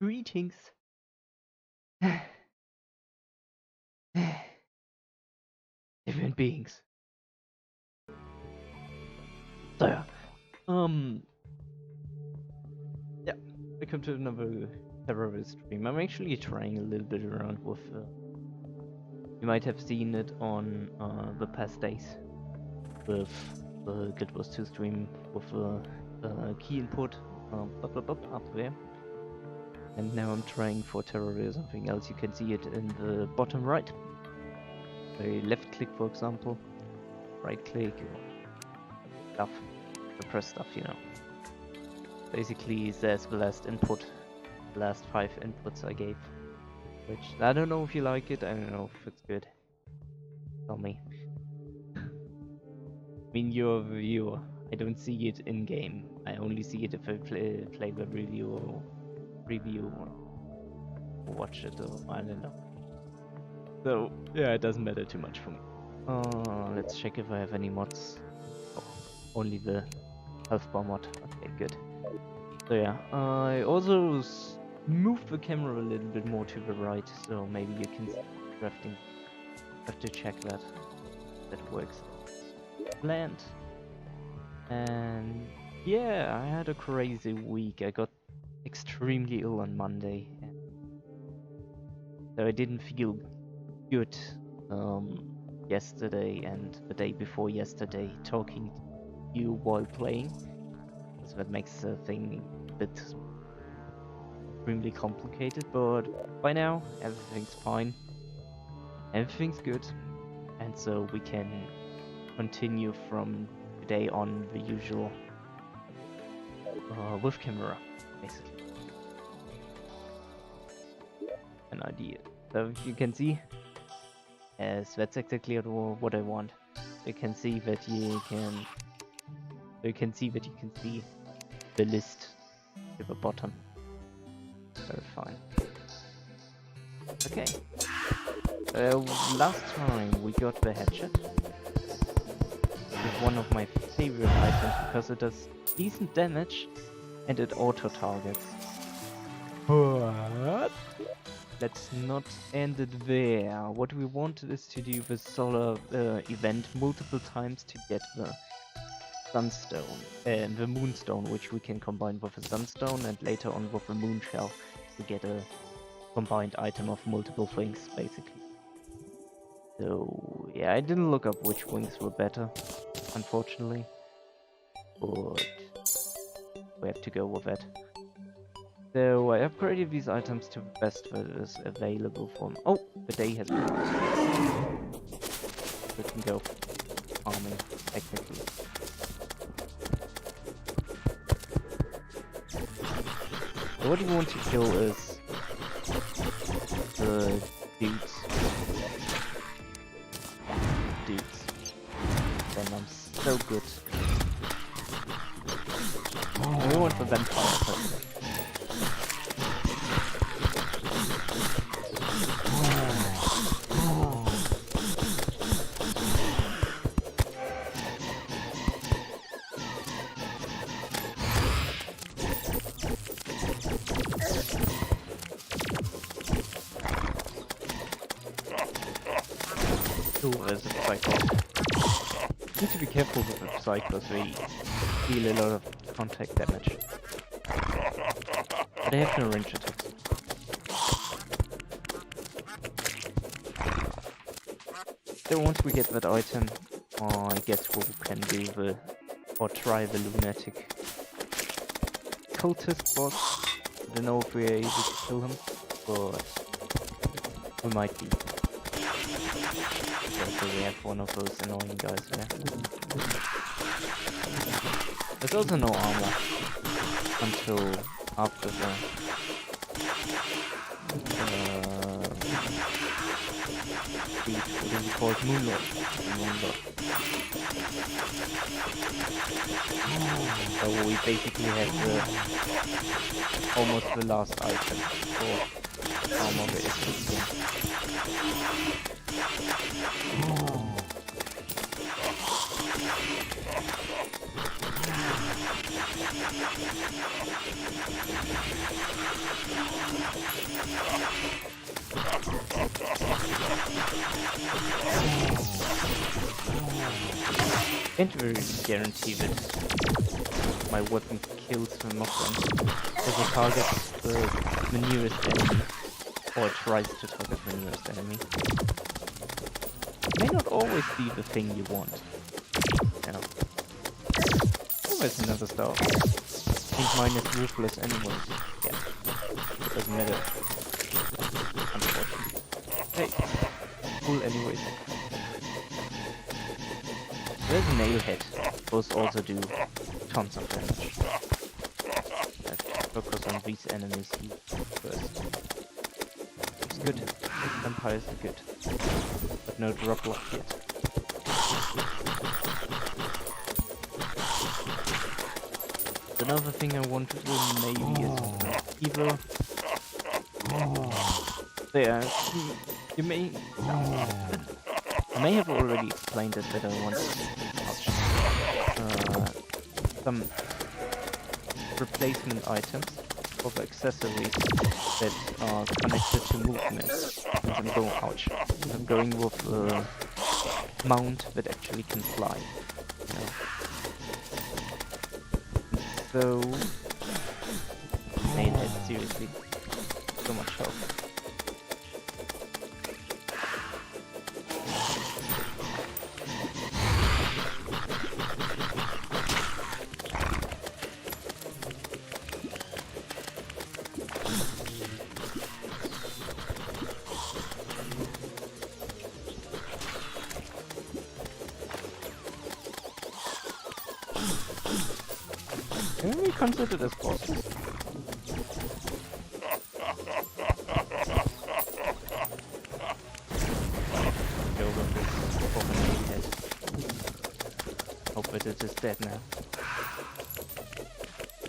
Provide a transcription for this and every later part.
Greetings. Different beings. So yeah. Yeah. Welcome to another Terraria stream. I'm actually trying a little bit around with. You might have seen it on the past days with the Guild Wars 2 stream with key input up there. And now I'm trying for Terraria something else. You can see it in the bottom right. A left click, for example, right click, stuff, press stuff, you know. Basically, there's the last input, the last 5 inputs I gave, which I don't know if you like it. I don't know if it's good. Tell me. I mean, you're a viewer. I don't see it in game. I only see it if I play the review or watch it, or I don't know. So yeah, it doesn't matter too much for me. Let's check if I have any mods. Oh, only the health bar mod. Okay, good. So yeah, I also moved the camera a little bit more to the right, so maybe you can see drafting. Have to check that works. Planned. And yeah, I had a crazy week. I got extremely ill on Monday, so I didn't feel good yesterday and the day before yesterday talking to you while playing, so that makes the thing a bit extremely complicated. But by now everything's fine, everything's good, and so we can continue from today on the usual with camera, basically. An idea. So you can see, yes, that's exactly what I want. You can see that you can. You can see that you can see the list at the bottom. Very fine. Okay. Last time we got the headshot. It's one of my favorite items because it does decent damage and it auto targets. What? Let's not end it there. What we want is to do the solar event multiple times to get the sunstone and the moonstone, which we can combine with a sunstone, and later on with a moon shell to get a combined item of multiple things, basically. So yeah, I didn't look up which wings were better, unfortunately, but we have to go with it. So I upgraded these items to the best that is available for them. Oh, the day has been. We can go farming, technically. So what you want to kill is the dudes. Venom's so good. And we want the vampire person. As a cyclist. You need to be careful with the cyclists, they deal a lot of contact damage. But they have no range attacks. So once we get that item, I guess we can do or try the lunatic cultist boss. I don't know if we're able to kill him, but we might be. So we have one of those annoying guys there. There's also no armor until after the what is it called? Moonlord. So we basically have almost the last item for armor the S15. Can't really guarantee that my weapon kills them often, as it targets the nearest enemy, or tries to target the nearest enemy. It may not always be the thing you want. Yeah. Oh, there's another star. I think mine is ruthless anyway. Yeah. Doesn't matter. Unfortunately. Hey. Cool anyways. There's a nailhead. Those also do tons of damage. Let's focus on these enemies here first. It's good. Vampires are good. But no drop lock yet. Another thing I want to do maybe is evil. There. You may... I may have already explained it, but I want some replacement items of accessories that are connected to movement. And I'm going with a mount that actually can fly. So, nailhead, seriously, so much help. Can we consider this bosses? Hope that it is dead now.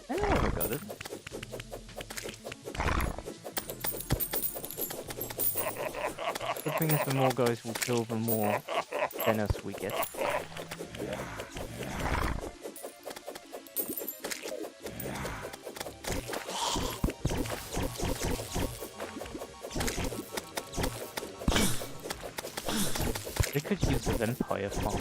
I got it. The thing is, the more guys we kill, the more banners we get. They could use a vampire farmer.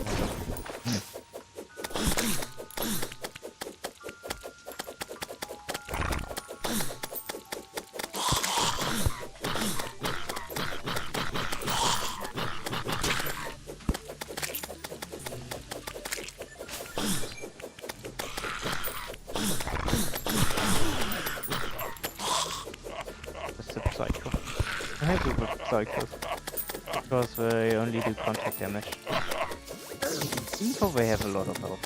Cycle. I have to put cycles because they only do contact damage. Even though they have a lot of health.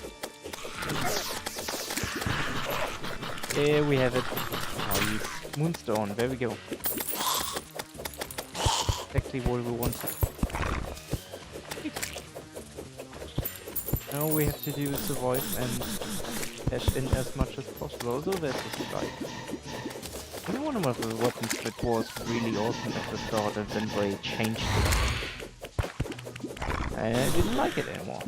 There we have it. Nice. Moonstone, there we go. Exactly what we wanted. Now we have to do is survive and dash in as much as possible. Also there's a strike. One of the weapons that was really awesome at the start and then they changed it. I didn't like it anymore.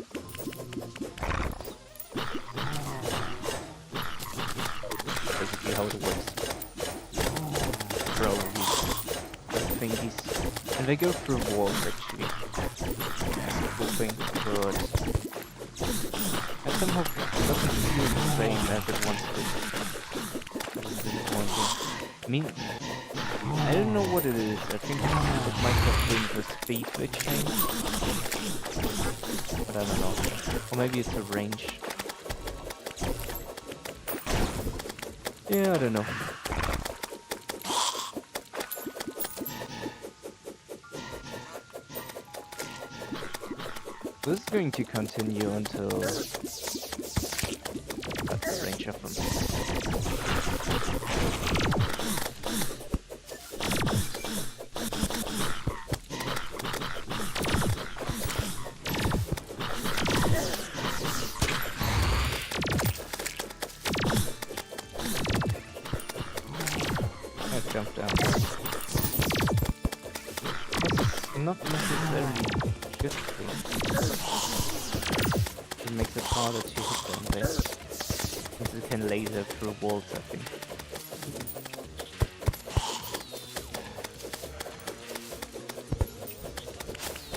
Basically how it works. Throw these thingies. And they go through walls actually. That's a cool thing, but it somehow doesn't feel the same as it once did. It's disappointing. I mean, I don't know what it is. I think it might have been the speed they changed. But I don't know. Or maybe it's the range. Yeah, I don't know. This is going to continue until that's the range of them. Let's jump down. This is not necessarily a good thing. It makes it harder to hit them there. Since it can laser through walls, I think.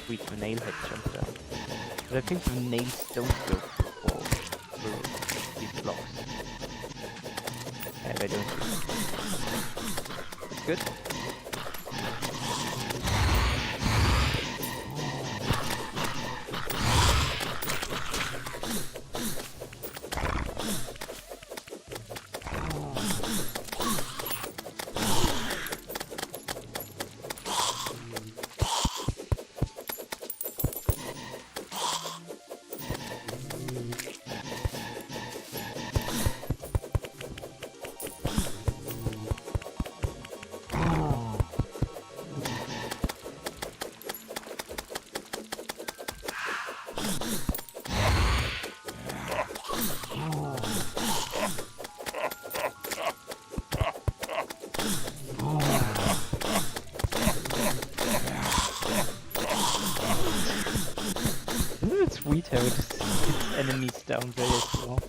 Sweet, the nail head jump down. But I think the nails don't go through. over these blocks. Yeah, they don't. That's good. It's sweet how it just hits enemies down there as well.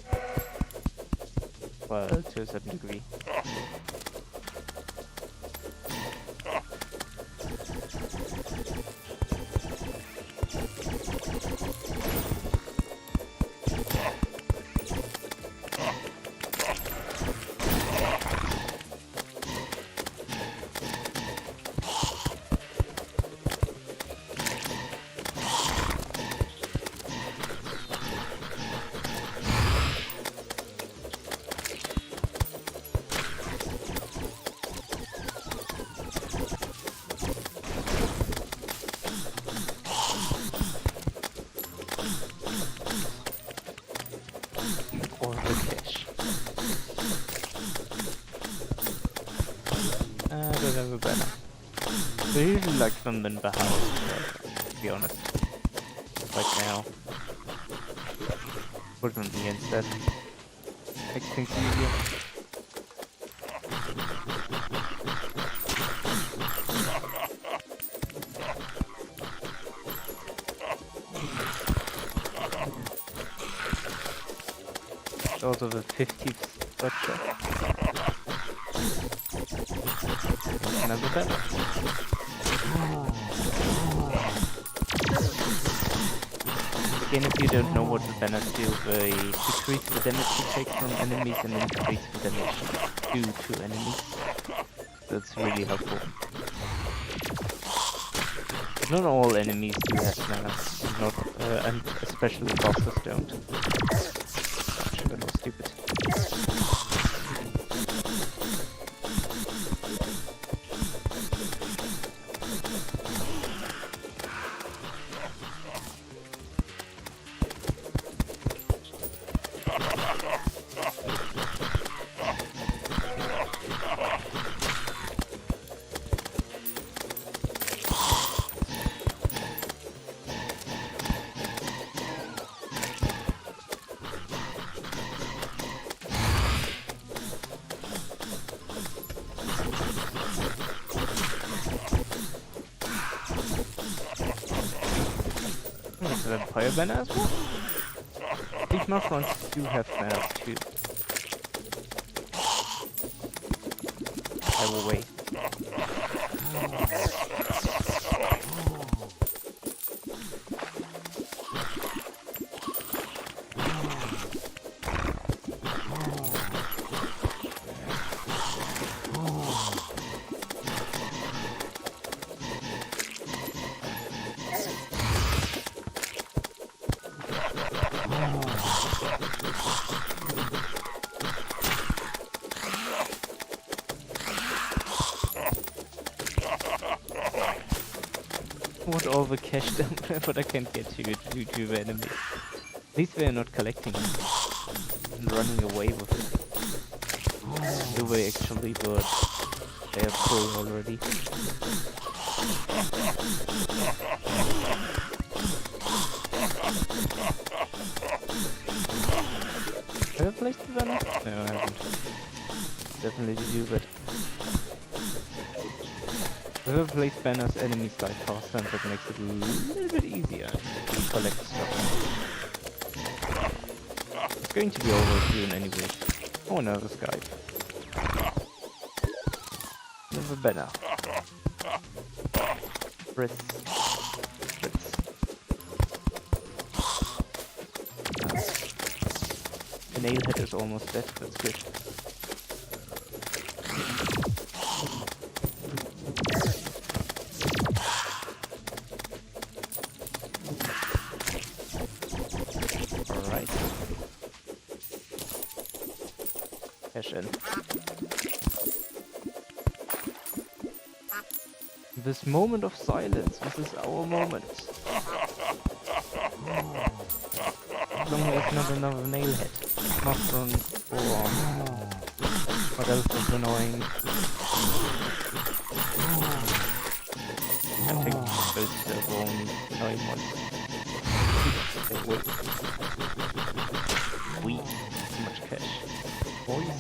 Well, to a certain degree. Or the cash. I don't have a banner. I usually like them in the house, to be honest. Right now. Put them instead. Makes things easier. Also the 50th structure. Another banner. Again, if you don't know what the banners do, they decrease the damage you take from enemies and increase the damage you do to enemies. That's really helpful. But not all enemies do have banners, and especially bosses don't. That was stupid. Vampire banner as well? These mushrooms do have banners too. I will wait. Want all the cash down there, but I can't get to it due to the enemies. At least they're not collecting it and running away with it. Do they actually, but they are full already. Have I placed the banner? No, I haven't. Definitely do that. Whoever plays banners, enemies die faster, and that makes it a little bit easier to collect stuff. It's going to be over soon anyway. Oh, another Skype. Another banner. Press. nailhead is almost dead. That's good. Alright. Cash in. This moment of silence, this is our moment. As long as not another nailhead. Mushroom or what else is annoying? I think those are the only annoying ones. Okay, wait. Sweet. Too much cash. Boys.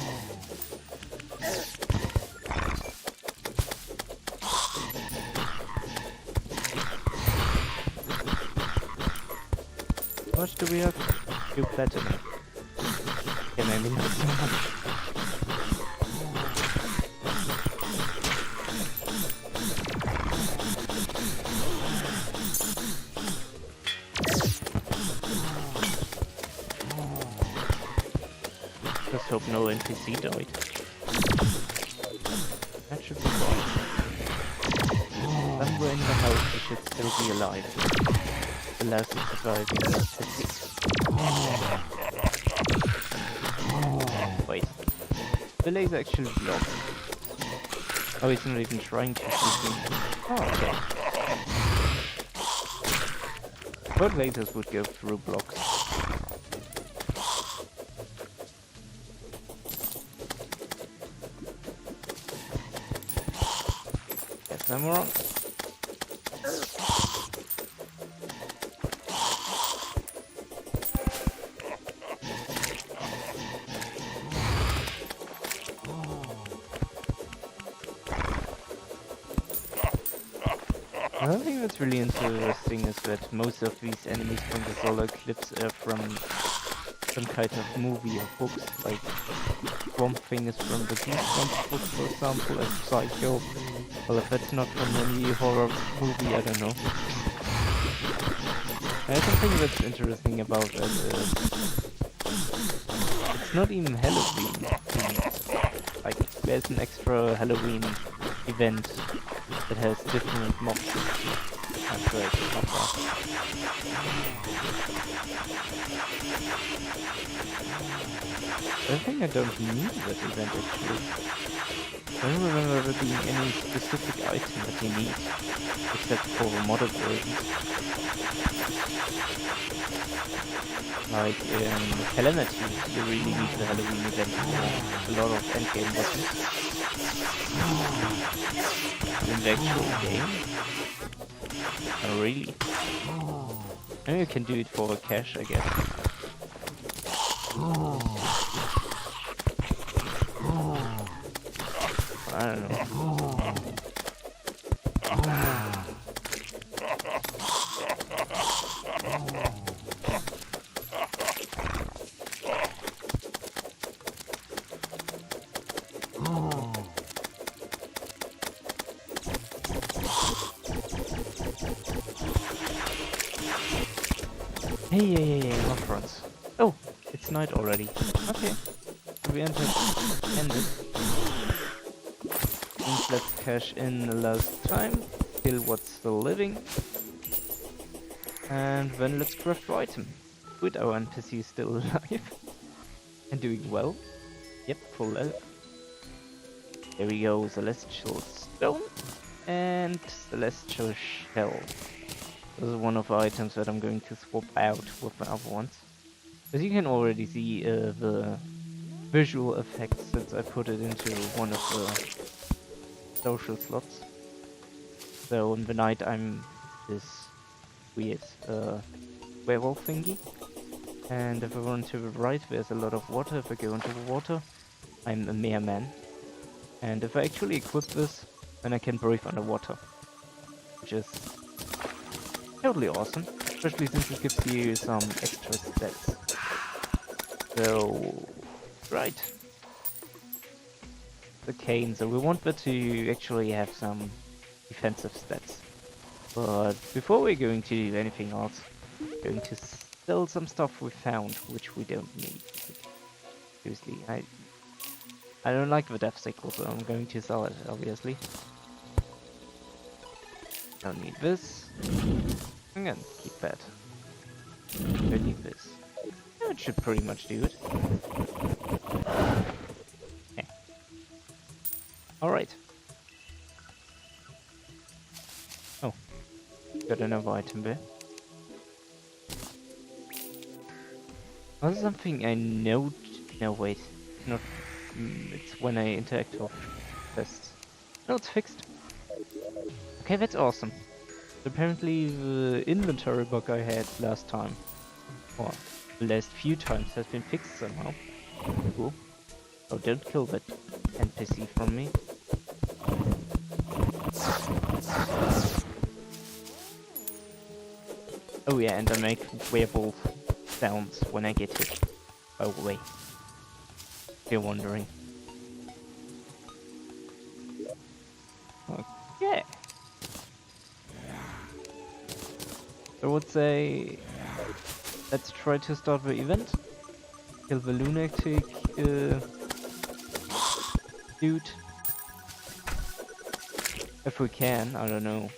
How much do we have? 2 platinum. Okay, maybe not so much. Just hope no NPC died. That should be fine. Somewhere in the house we should still be alive. The last surviving NPC. Wait. The laser actually blocked. Oh, he's not even trying to shoot me. Oh, okay. But lasers would go through blocks. Guess I'm wrong. Another thing that's really interesting is that most of these enemies from the Solar Eclipse are from some kind of movie or books, like Swamp Thing is from the Goosebumps book, for example, and Psycho. Well, if that's not from any horror movie, I don't know. And something that's interesting about that is it's not even Halloween themed. Like, there's an extra Halloween event that has different mobs. That's great, not bad. I think I don't need that event actually. I don't remember there being any specific item that you need, except for the modded version. Like in Calamity, you really need the Halloween event for a lot of endgame bosses. In the actual game? Oh, really? Maybe you can do it for cash, I guess. I don't know. Hey, love fronts. Oh, it's night already. Okay. We ended. Means let's cash in the last time, kill what's still living, and then let's craft the item. Good, our NPC is still alive and doing well. Yep, full health. There we go, Celestial Stone and Celestial Shell. This is one of the items that I'm going to swap out with the other ones. As you can already see the visual effects since I put it into one of the social slots. So in the night I'm this weird werewolf thingy. And if I run to the right there's a lot of water. If I go into the water I'm a mere man. And if I actually equip this then I can breathe underwater. Which is totally awesome. Especially since it gives you some extra stats. So right. The cane, so we want that to actually have some defensive stats. But before we're going to do anything else, we're going to sell some stuff we found, which we don't need. Seriously, I don't like the death sickle, so I'm going to sell it, obviously. Don't need this. I'm gonna keep that. Don't need this. That should pretty much do it. Okay. Alright. Oh. Got another item there. Also something I know... No, wait. Not... it's when I interact with tests. No, it's fixed. Okay, that's awesome. Apparently the inventory bug I had last time, or the last few times, has been fixed somehow. Cool. Oh, don't kill that NPC from me. Oh yeah, and I make werewolf sounds when I get hit. By the way, if you're wondering. Okay. So I would say, let's try to start the event. Kill the lunatic dude. If we can, I don't know.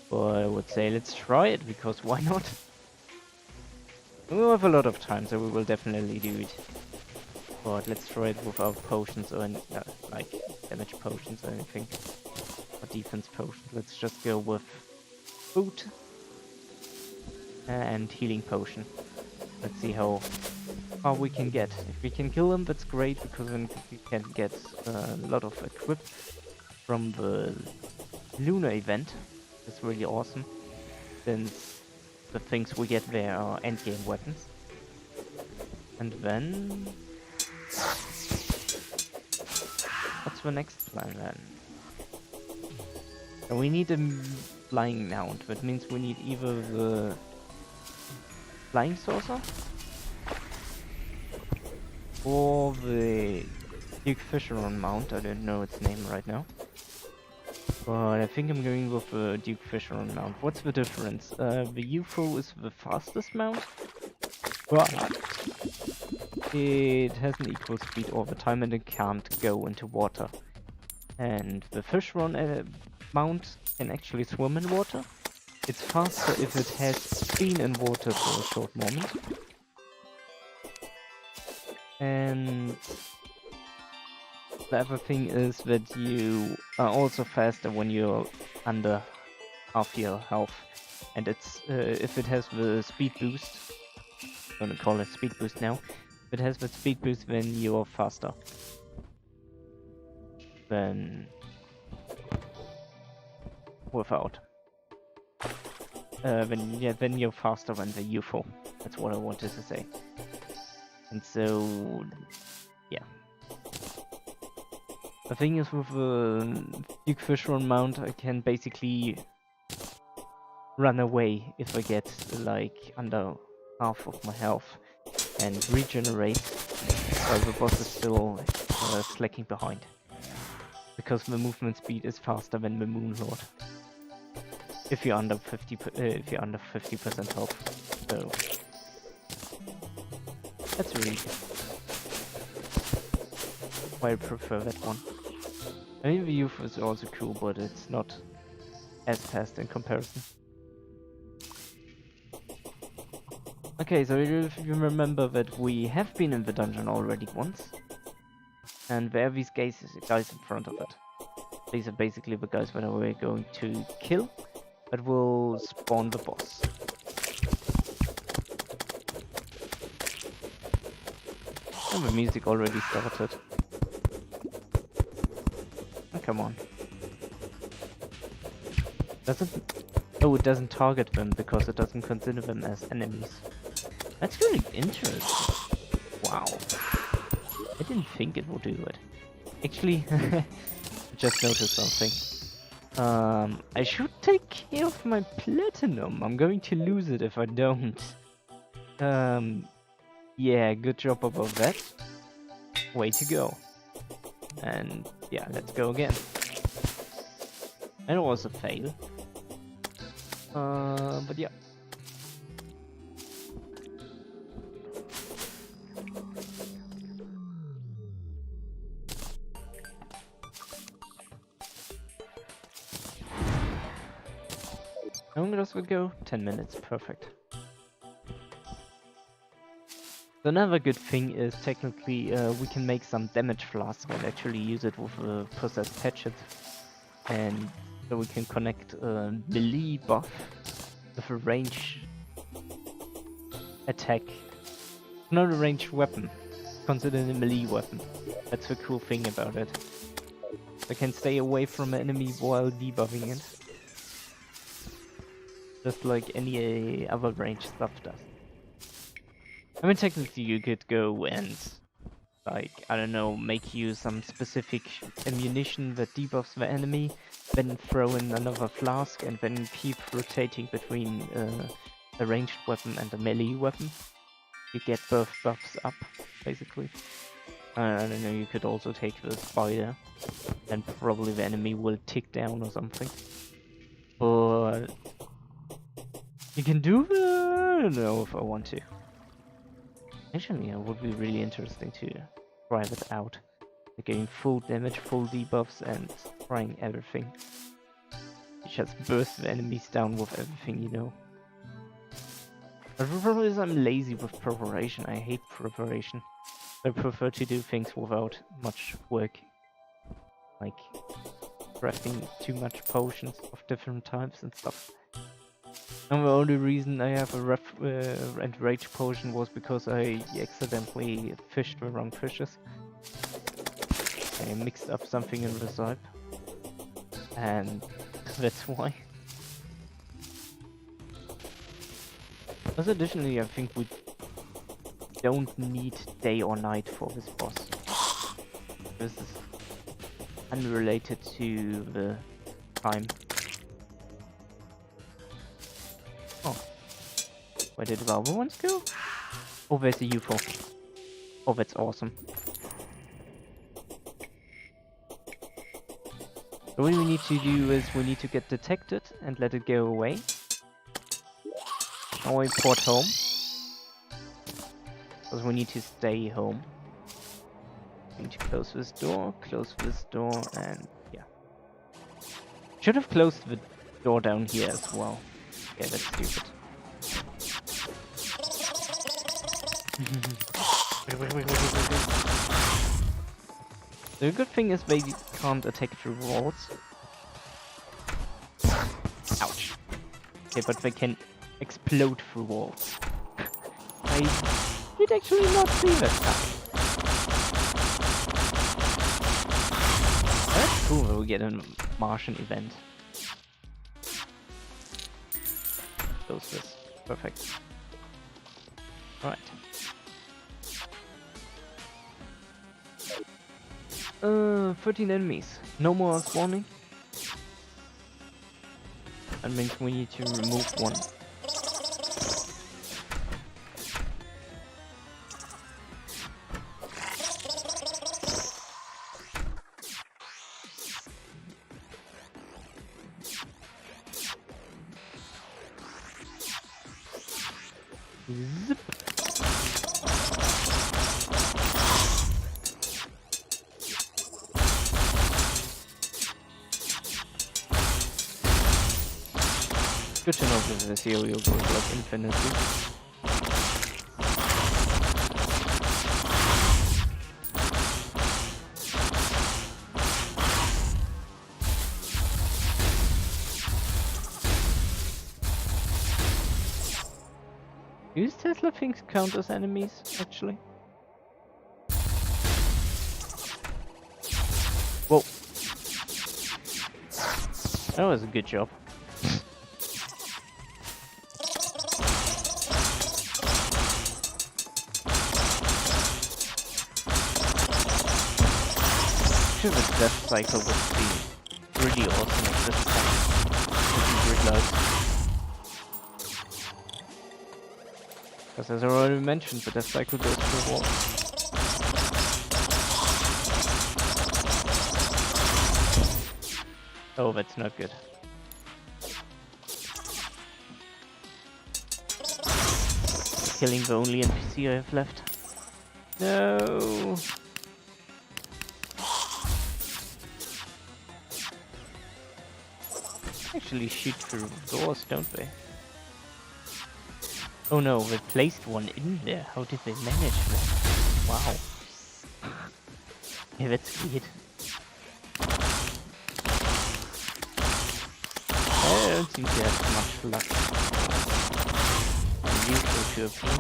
But I would say let's try it, because why not? We'll have a lot of time, so we will definitely do it. But let's try it without potions or any, like damage potions or anything. Or defense potions. Let's just go with food and healing potion. Let's see how far we can get. If we can kill him, that's great, because then we can get a lot of equip from the lunar event. It's really awesome, since the things we get there are endgame weapons. And then... what's the next plan then? So we need a flying mount. That means we need either the flying saucer or the Duke Fisheron mount. I don't know its name right now. But I think I'm going with the Duke Fisheron mount. What's the difference? The UFO is the fastest mount, but it has an equal speed all the time and it can't go into water. And the Fisheron mount can actually swim in water. It's faster if it has been in water for a short moment. And the other thing is that you are also faster when you're under half your health. And it's if it has the speed boost, I'm gonna call it speed boost now. If it has the speed boost, then you're faster than without. Then you're faster than the UFO. That's what I wanted to say. And so, yeah. The thing is, with the Duke Fisheron mount, I can basically run away if I get like under half of my health and regenerate while the boss is still slacking behind, because the movement speed is faster than the Moon Lord. If you're under 50% health, so that's really why I prefer that one. I mean, the UFO is also cool, but it's not as fast in comparison. Okay, so if you remember that we have been in the dungeon already once, and there are these guys in front of it. These are basically the guys that we're going to kill, that will spawn the boss. And the music already started. Oh, come on. Oh, it doesn't target them because it doesn't consider them as enemies. That's really interesting. Wow. I didn't think it would do it. Actually, I just noticed something. I should take care of my platinum. I'm going to lose it if I don't. Yeah, good job about that. Way to go. And yeah, let's go again. And it was a fail. But yeah. How long does it go? 10 minutes, perfect. So another good thing is technically we can make some damage flasks and actually use it with a possessed hatchet. And so we can connect a melee buff with a range attack. Not a ranged weapon, considered a melee weapon. That's the cool thing about it. I can stay away from an enemy while debuffing it. Just like any other ranged stuff does. I mean, technically you could go and, like, I don't know, make you some specific ammunition that debuffs the enemy, then throw in another flask and then keep rotating between a ranged weapon and a melee weapon. You get both buffs up, basically. I don't know, you could also take the spider, and probably the enemy will tick down or something. But you can do that? I don't know if I want to. Actually, it would be really interesting to try that out. Getting full damage, full debuffs, and trying everything. You just burst the enemies down with everything, you know. But the problem is I'm lazy with preparation. I hate preparation. I prefer to do things without much work. Like crafting too much potions of different types and stuff. And the only reason I have a and rage potion was because I accidentally fished the wrong fishes. I mixed up something in the recipe. And that's why. Also, additionally, I think we don't need day or night for this boss. This is unrelated to the time. Oh. Where did the other ones go? Oh, there's a UFO. Oh, that's awesome. So what we need to do is we need to get detected and let it go away. Now we port home. Because we need to stay home. We need to close this door, and yeah. Should have closed the door down here as well. Yeah, that's stupid. The good thing is they can't attack through walls. Ouch. Okay, but they can explode through walls. I did actually not see that coming. That's cool that we get a Martian event. Close this. Perfect. Alright. 13 enemies. No more spawning. That means we need to remove one. Zip. Good to know that the CEO goes like infinitely. Do these Tesla things count as enemies, actually? Whoa. That was a good job. The death cycle would be really awesome at this time. Because as I already mentioned, the death cycle goes through walls. Oh, that's not good. Killing the only NPC I have left. No. actually shoot through doors, don't they? Oh no, they placed one in there. How did they manage that? Wow. Yeah, that's weird. I don't seem to have much luck. Usual to appear.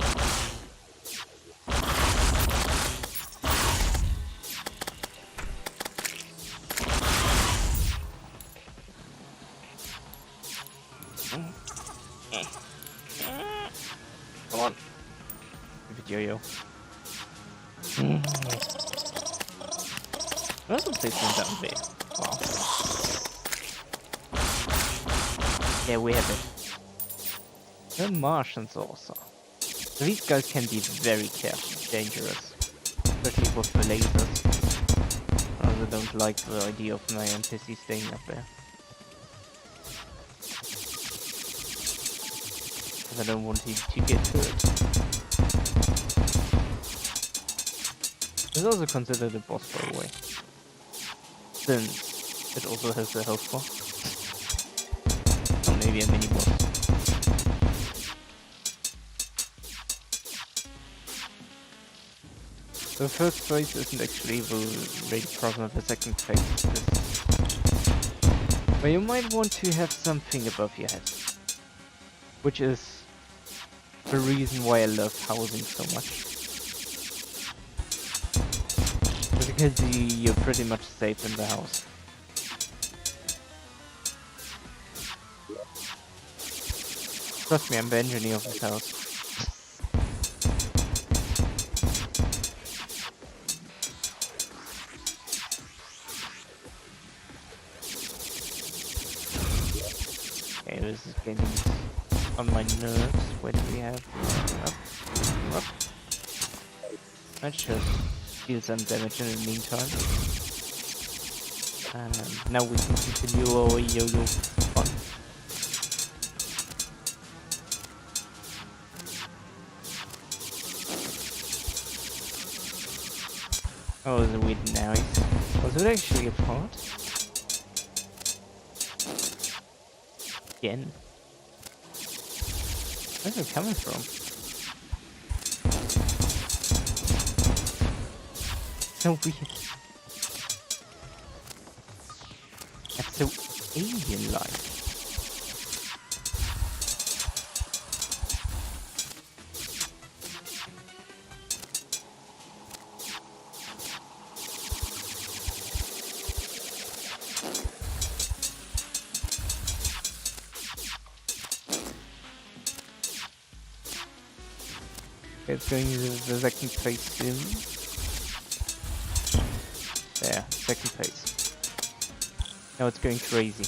Come on. Give it yo-yo. Also place one down there. Wow. Yeah, we have it. The Martians also. So these guys can be very dangerous. Especially with the lasers. I also don't like the idea of my NPC staying up there. I don't want him to get hurt. It's also considered a boss, by the way. Since it also has a health bar. Or maybe a mini boss. The first phase isn't actually the real problem, the second phase is. But you might want to have something above your head. Which is the reason why I love housing so much. Because you're pretty much safe in the house. Trust me, I'm the engineer of this house. Okay, this is getting on my nerves. What do we have? Up. Let's just deal some damage in the meantime. And now we can continue our yo-yo fun. Oh, the weird noise. Was it actually a part? Again? Where's it coming from? So weird. That's so alien-like. It's going to the second phase soon. There, second phase. Now it's going crazy.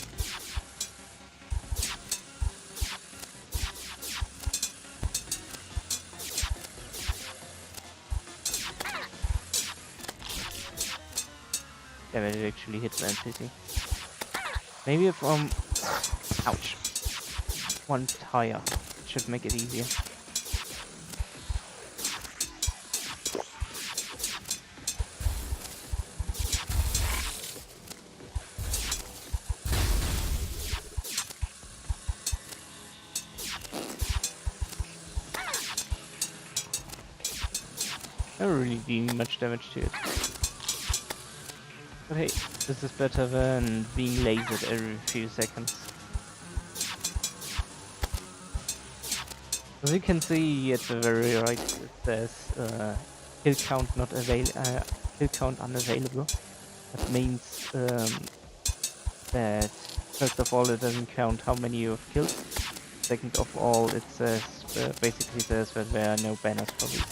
Yeah, but it actually hits the NPC. Maybe if ouch. One tire should make it easier. Not really doing much damage to it. But hey, this is better than being lasered every few seconds. As you can see at the very right, it says kill count kill count unavailable. That means that first of all it doesn't count how many you have killed. Second of all, it says basically says that there are no banners for these.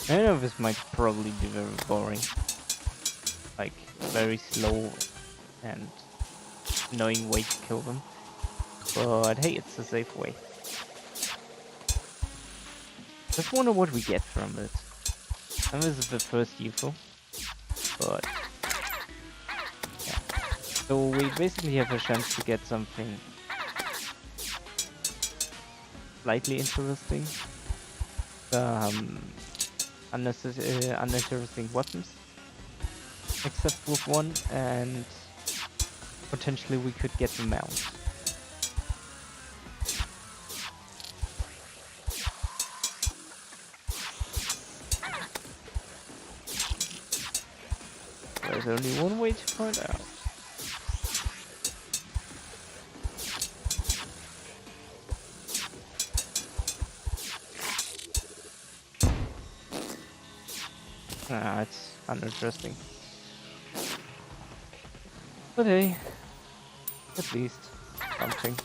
I know this might probably be very boring, like very slow and annoying way to kill them, but hey, it's a safe way. Just wonder what we get from it. And this is the first UFO, but yeah. So we basically have a chance to get something slightly interesting. Unnecessary weapons, except with one, and potentially we could get the mount. There's only one way to find out. Ah, it's uninteresting. But hey, at least something.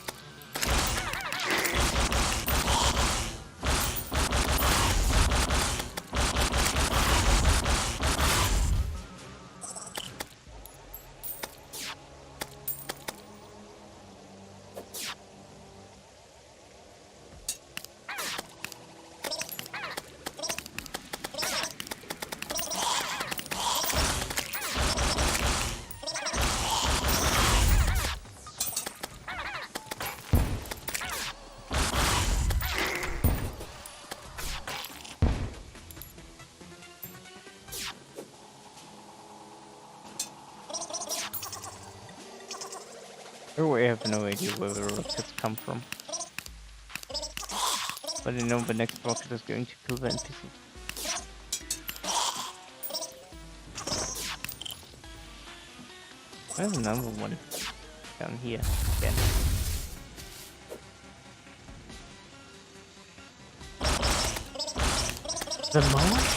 Oh, I have no idea where the rockets come from. But I know the next rocket is going to kill the NPC. There's another one down here again. The marsh?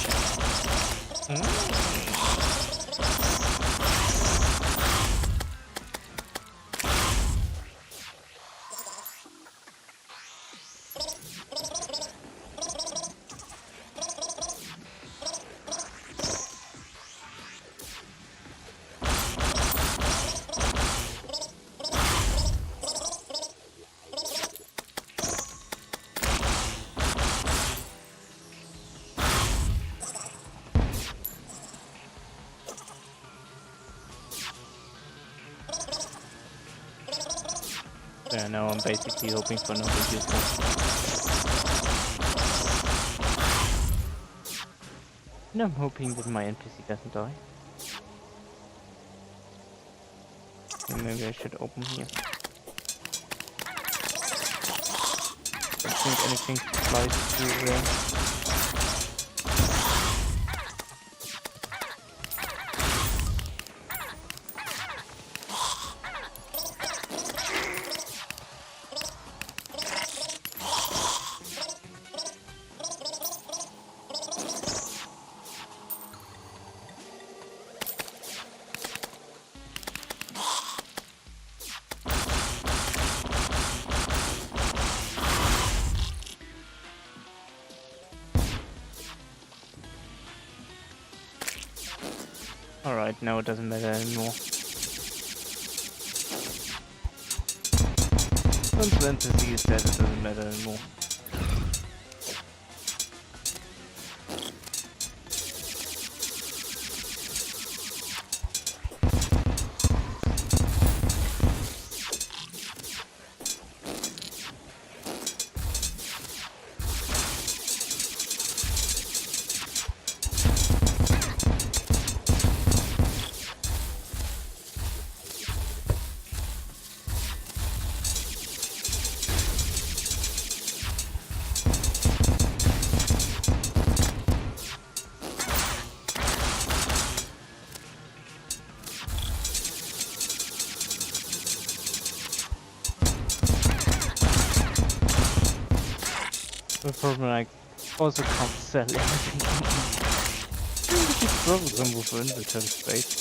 Yeah, now I'm basically hoping for no useful. And I'm hoping that my NPC doesn't die. And maybe I should open here. Don't think anything flies through there. Alright, now it doesn't matter anymore. Once the NPC is dead, it doesn't matter anymore. The problem, I also can't sell anything. Just troublesome with inventory space.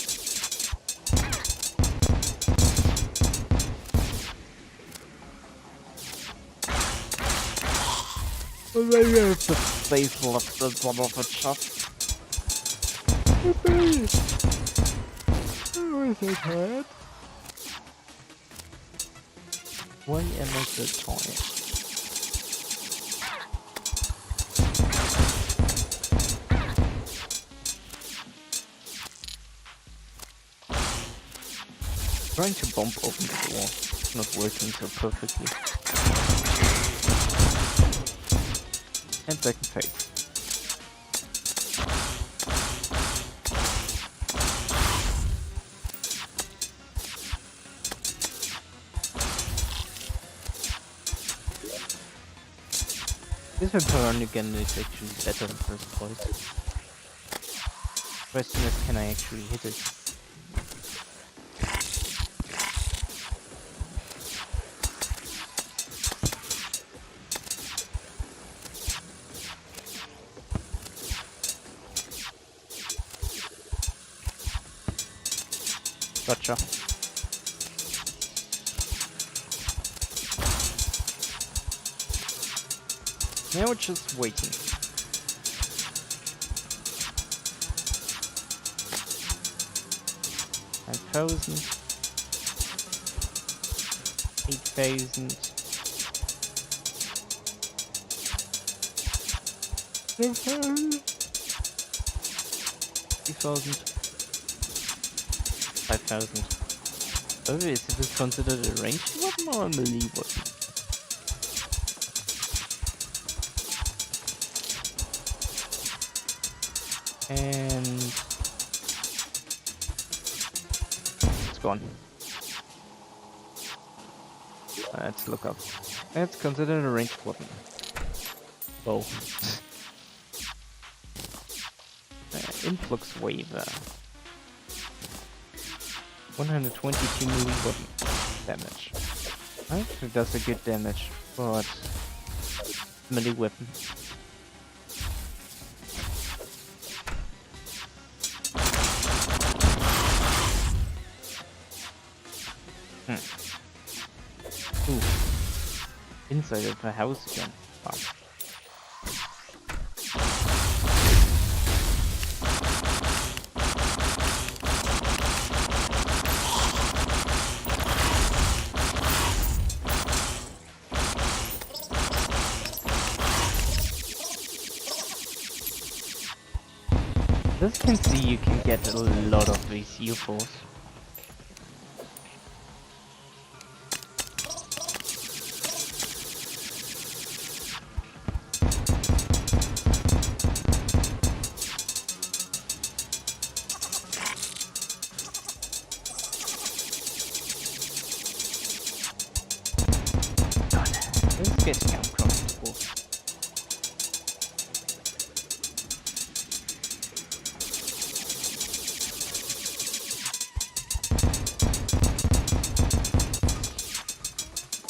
Well, maybe I have the space left in one of the chest. Okay. I'm so tired. Why am I so tired? Trying to bump open the door, it's not working so perfectly. And second phase. This weapon again is actually better than first place. Question is, can I actually hit it? Gotcha. Now we're just waiting. And 1,000. 8,000. 3,000. 5,000. Oh, is this considered a ranged weapon or a melee weapon? And it's gone. Let's look up. It's considered a ranged weapon. Oh. Influx waiver. 122 melee weapon damage. I think it does a good damage, but melee weapon. Ooh. Inside of a house again. Wow. As you can see, you can get a lot of these UFOs. God, this is getting uncomfortable.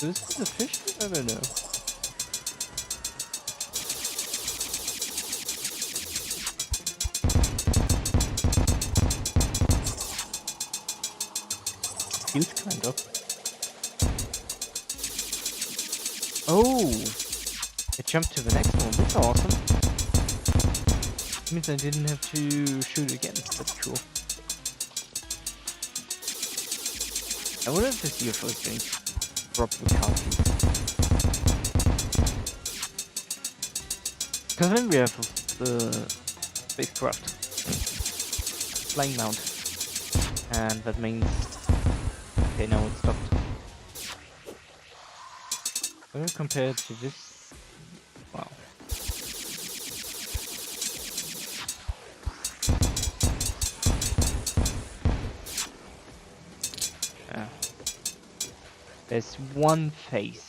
Is this a fish? I don't know. Cute, kind of. Oh! It jumped to the next one. That's awesome. Means I didn't have to shoot again. That's cool. I wonder if this UFO is going to drop the county. Because then we have the spacecraft flying mount, and that means okay, now it's stopped. Well, compared to this, wow. Yeah. There's one phase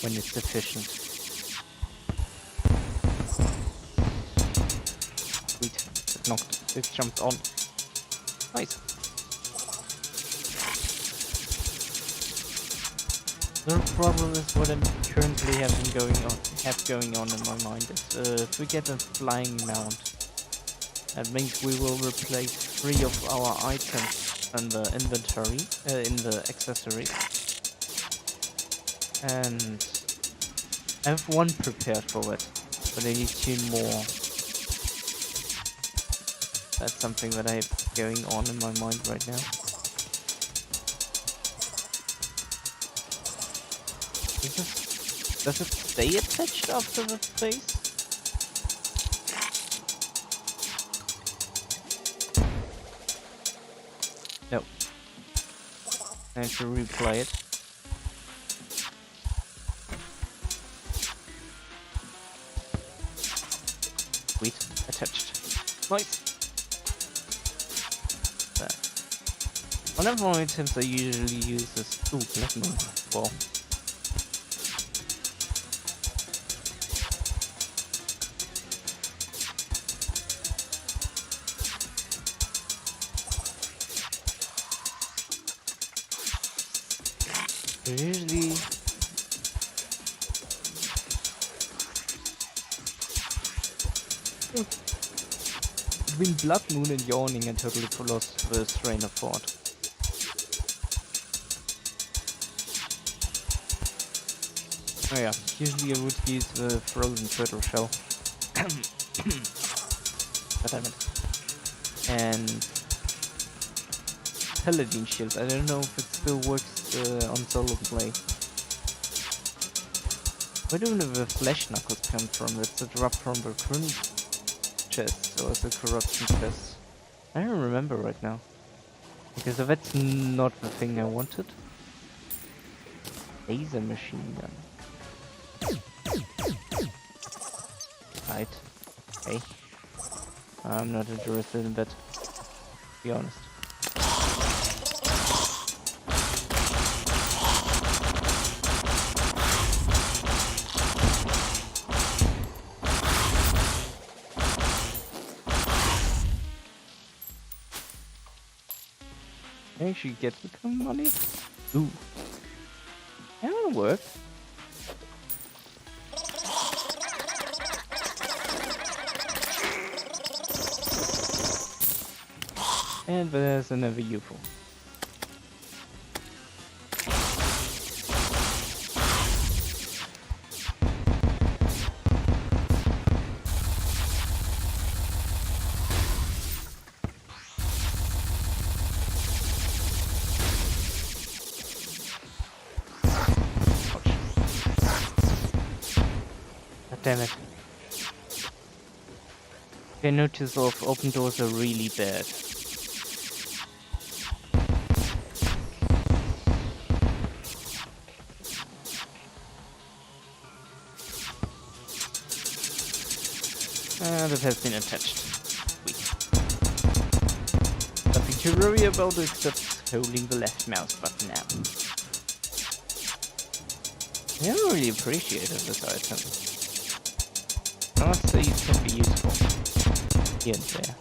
when it's sufficient. Sweet, it knocked, it jumped on. Nice. The problem is what I'm currently have going on in my mind is if we get a flying mount, that means we will replace 3 of our items in the inventory, in the accessories. And I have 1 prepared for it, but I need 2 more. That's something that I have going on in my mind right now. Does it stay attached after the phase? No. I have to replay it. Sweet. Attached. Nice. There. One of my items I usually use is... Ooh, black moon. Well. Usually between Blood Moon and Yawning, I totally lost the train of thought. Oh yeah, usually I would use the frozen turtle shell. God damn it. And Paladin shield. I don't know if it still works on solo play. Where do the flesh knuckles come from? It's a drop from the current chest, or is it corruption chest? I don't remember right now. Because if that's not the thing I wanted. Laser machine gun. Right. Okay. I'm not interested in that, to be honest. Can I actually get the money? Ooh. That'll work. And there's another UFO. God damn it. I notice open doors are really bad. That has been attached. Sweet. Nothing to worry about except holding the left mouse button now. I don't really appreciate this item. I must say it can be useful here and there.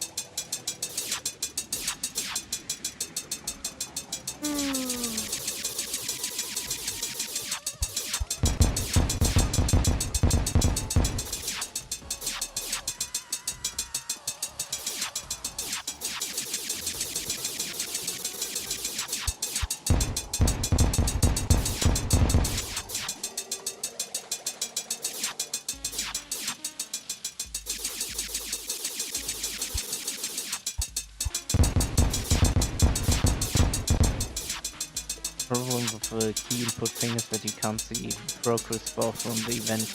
Problem with the key input thing is that you can't see progress bar from the event.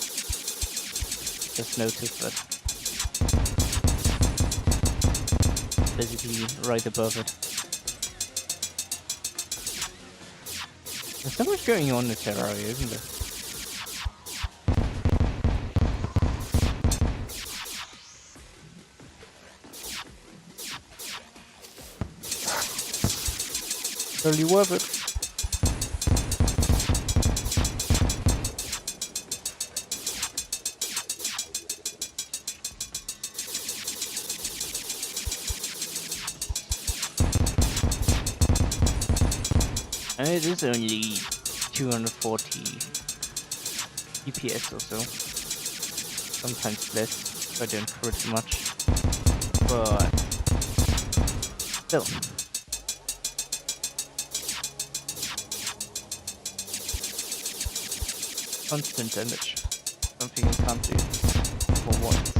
Just noticed that. Basically right above it. There's so much going on in Terraria, isn't there? Totally worth it. It is only 240 DPS or so. Sometimes less if I don't crit much. But still. Constant damage. Something you can't do for once.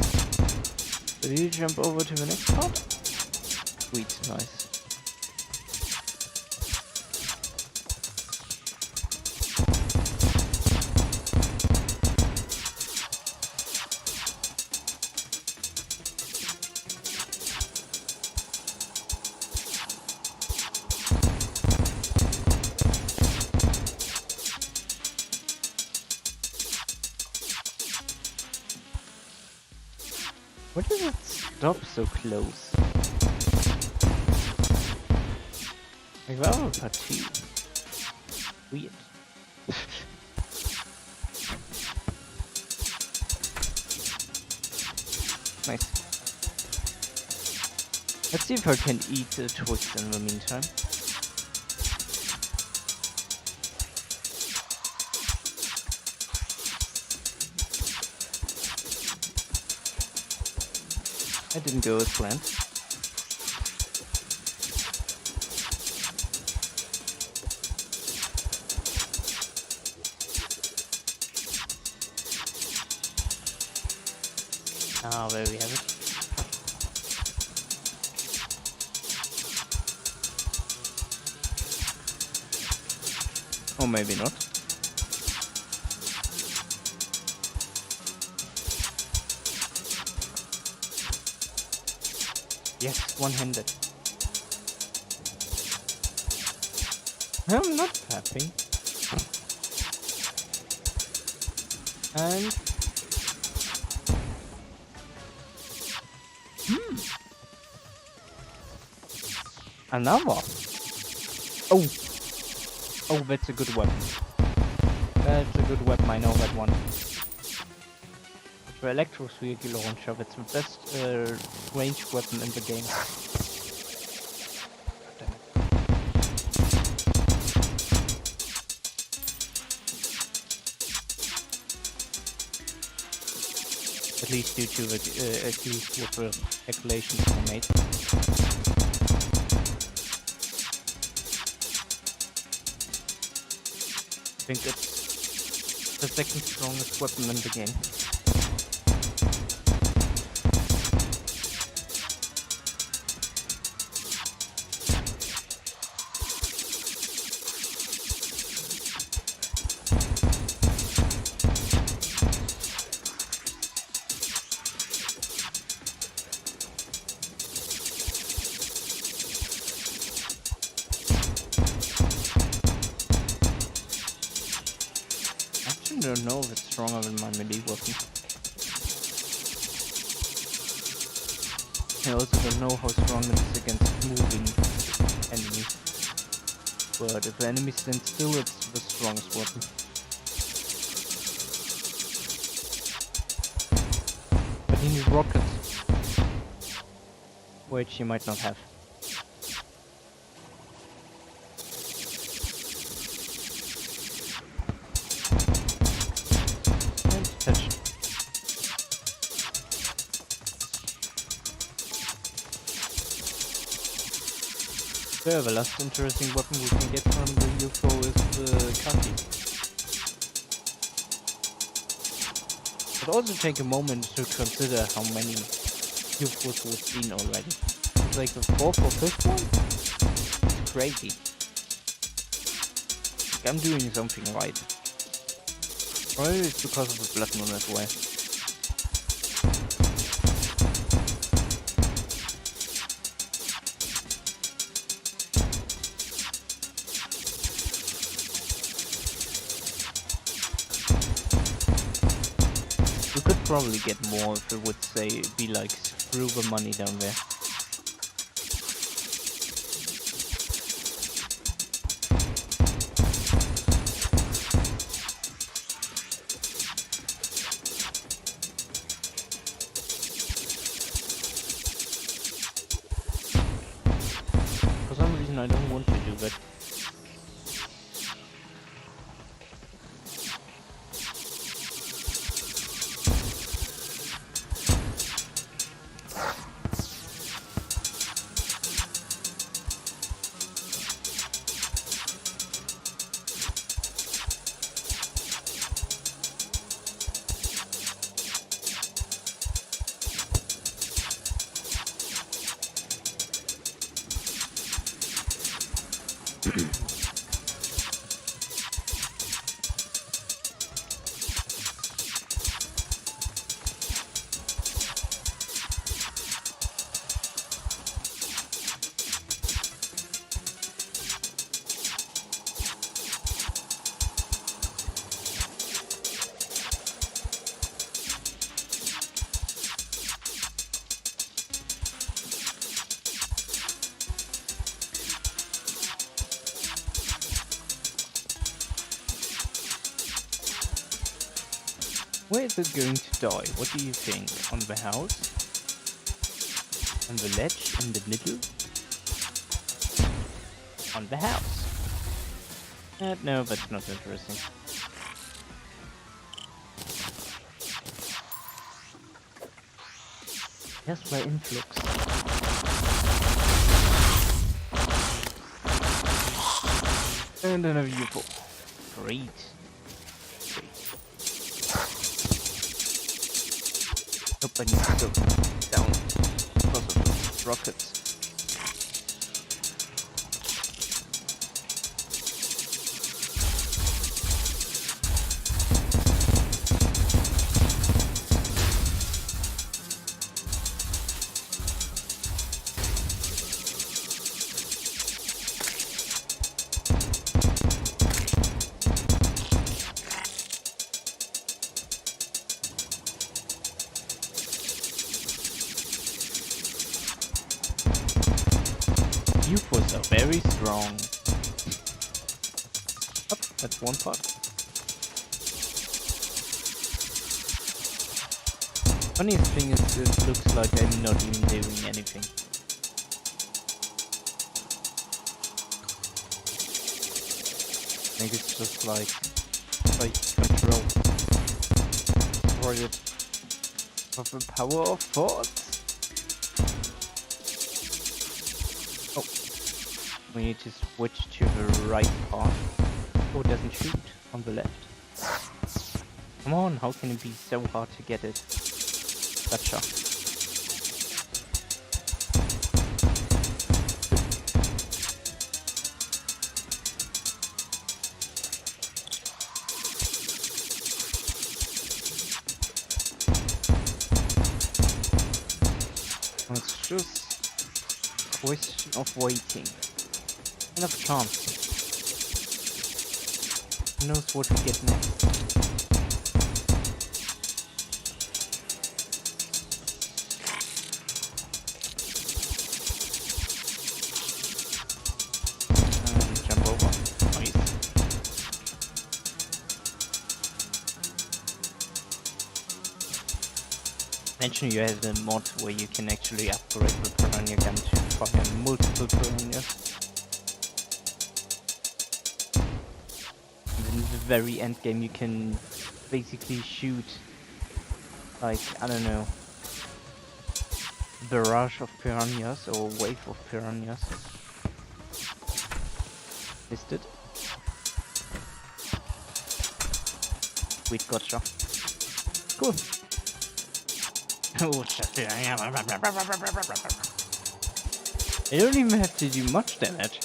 So do you jump over to the next part? Sweet, nice. Why does it stop so close? Like that was part 2. Weird. Nice. Let's see if I can eat a twist in the meantime. I didn't go as planned. Ah, there we have it. Or maybe not. Yes, one-handed. I'm not happy. And... Another! Oh! Oh, that's a good weapon. That's a good weapon, I know that one. The electro-vehicle launcher, that's the best ranged weapon in the game. Damn it. At least due to at least what the calculations are made. I think it's the second strongest weapon in the game. I don't know if it's stronger than my melee weapon. I also don't know how strong it is against moving enemies. But if the enemy stands still, it's the strongest weapon. But he needs rockets, which he might not have. The last interesting weapon we can get from the UFO is the khaki. But also take a moment to consider how many UFOs we've seen already. It's like the 4th or 5th one? It's crazy. Like I'm doing something right. Probably it's because of the blood moon as well. Probably get more if it would say be like screw the money down there. For some reason I don't want to do that. Where is it going to die? What do you think? On the house? On the ledge? In the middle? On the house? No, that's not interesting. Tesla influx. And another UFO. Great. Nope, I need to go down because of those rockets. UFOs are very strong. Oh, that's one part. Funniest thing is it looks like I'm not even doing anything. I think it's just like control for it of the power of thought. Oh, we need to switch to the right path. Oh, it doesn't shoot on the left. Come on, how can it be so hard to get it? Gotcha. It's just a question of waiting. Enough chance. Who knows what we get next? Jump over. Nice. Mention you have the mod where you can actually upgrade the piranha gun to fire multiple piranhas. And in the very end game you can basically shoot like, I don't know, barrage of piranhas or wave of piranhas. Missed it. Sweet, gotcha. Cool. Oh, I don't even have to do much damage.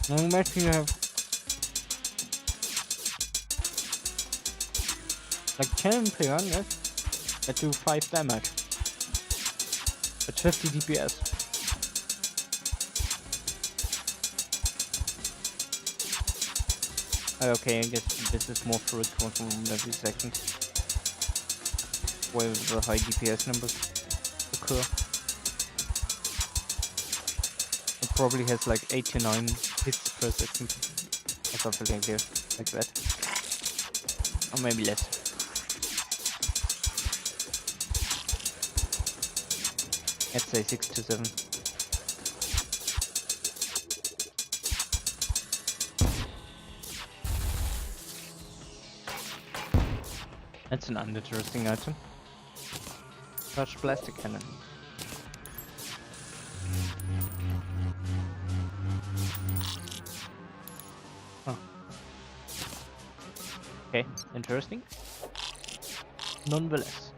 No matter you have like 10 piranhas that do 5 damage at 50 DPS. Okay, I guess this is more frequent from every second. Where the high DPS numbers occur. It probably has like 8 to 9 hits per second or something like that. Or maybe less. I'd say 6 to 7. That's an uninteresting item. Large plastic cannon. Huh. Okay, interesting. Nonetheless.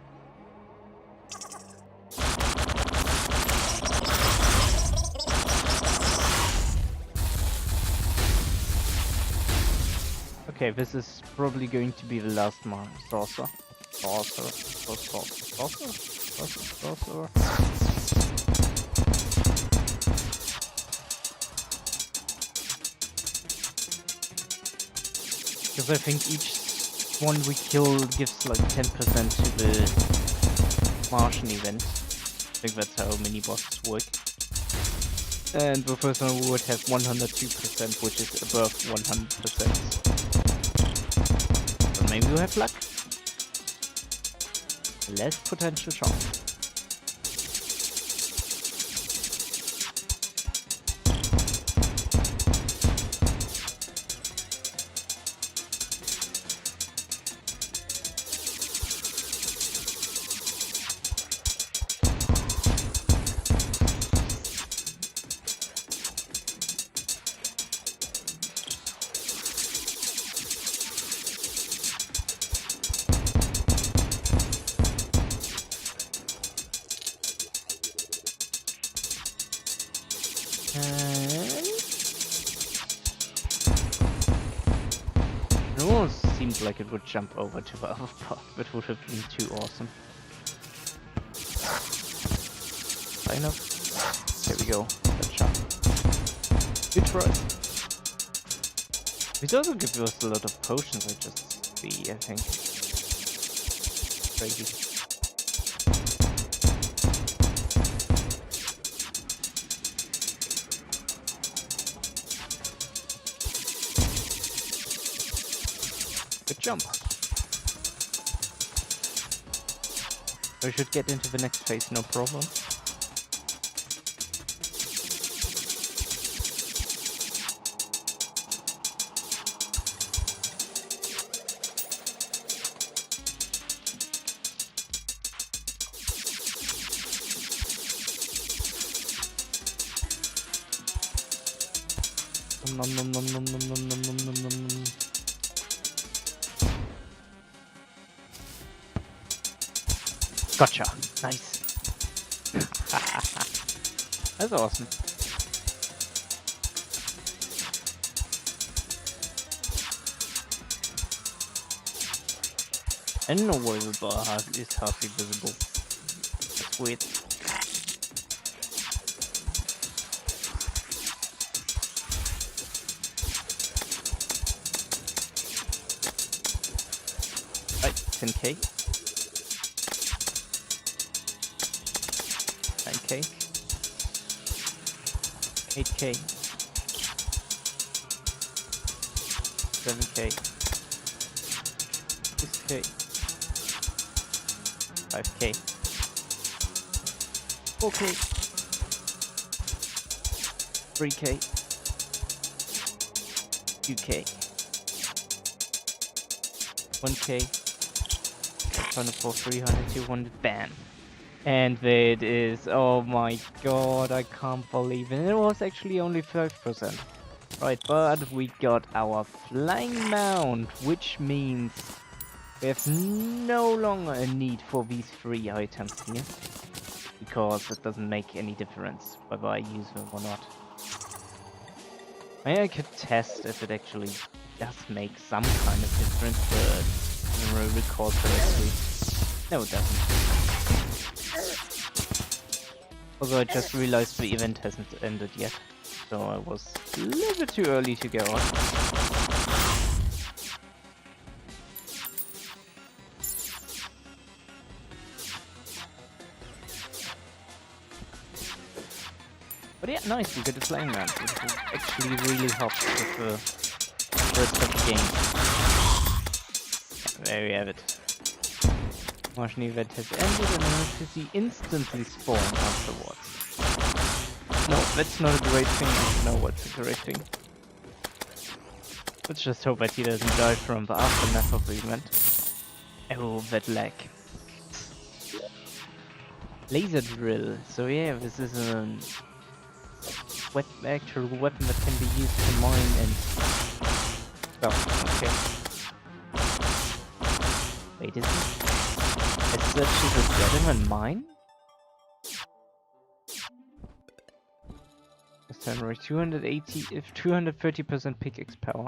Okay, this is probably going to be the last saucer. Because I think each one we kill gives like 10% to the Martian event. I think that's how mini bosses work. And the first one would have 102%, which is above 100%. So maybe you have luck. Less potential chance. It almost seemed like it would jump over to the other part, but would have been too awesome. Kind of. There we go. That jump. Good for us. It also gives us a lot of potions, I just see, I think. Crazy. Good jump. We should get into the next phase, no problem. Nom nom nom nom nom nom nom nom nom nom nom. Gotcha. Nice. That's awesome. I don't know why the bar is hardly visible. That's weird. Right, 10k. 9k. 8k. 7k. 6k. 5k. 4k. 3k. 2k. 1k. 104, 300, 200, bam. And there it is. Oh my god, I can't believe it. It was actually only 5%. Right, but we got our flying mount, which means we have no longer a need for these 3 items here. Because it doesn't make any difference whether I use them or not. Maybe I could test if it actually does make some kind of difference, but I don't recall correctly. No, it doesn't. Although I just realized the event hasn't ended yet, so I was a little bit too early to go on. But yeah, nice, we got a flying mount, which will actually really help with the rest of the game. Yeah, there we have it. Martian event has ended and electricity instantly spawned afterwards. No, that's not a great thing. I don't know what's a great thing. Let's just hope that he doesn't die from the aftermath of the event. Oh, that lag. Laser drill. So yeah, this is a actual weapon that can be used to mine and stuff. Okay. Wait, is it? As such as a diamond mine? Terraria 280 if 230% pickaxe power.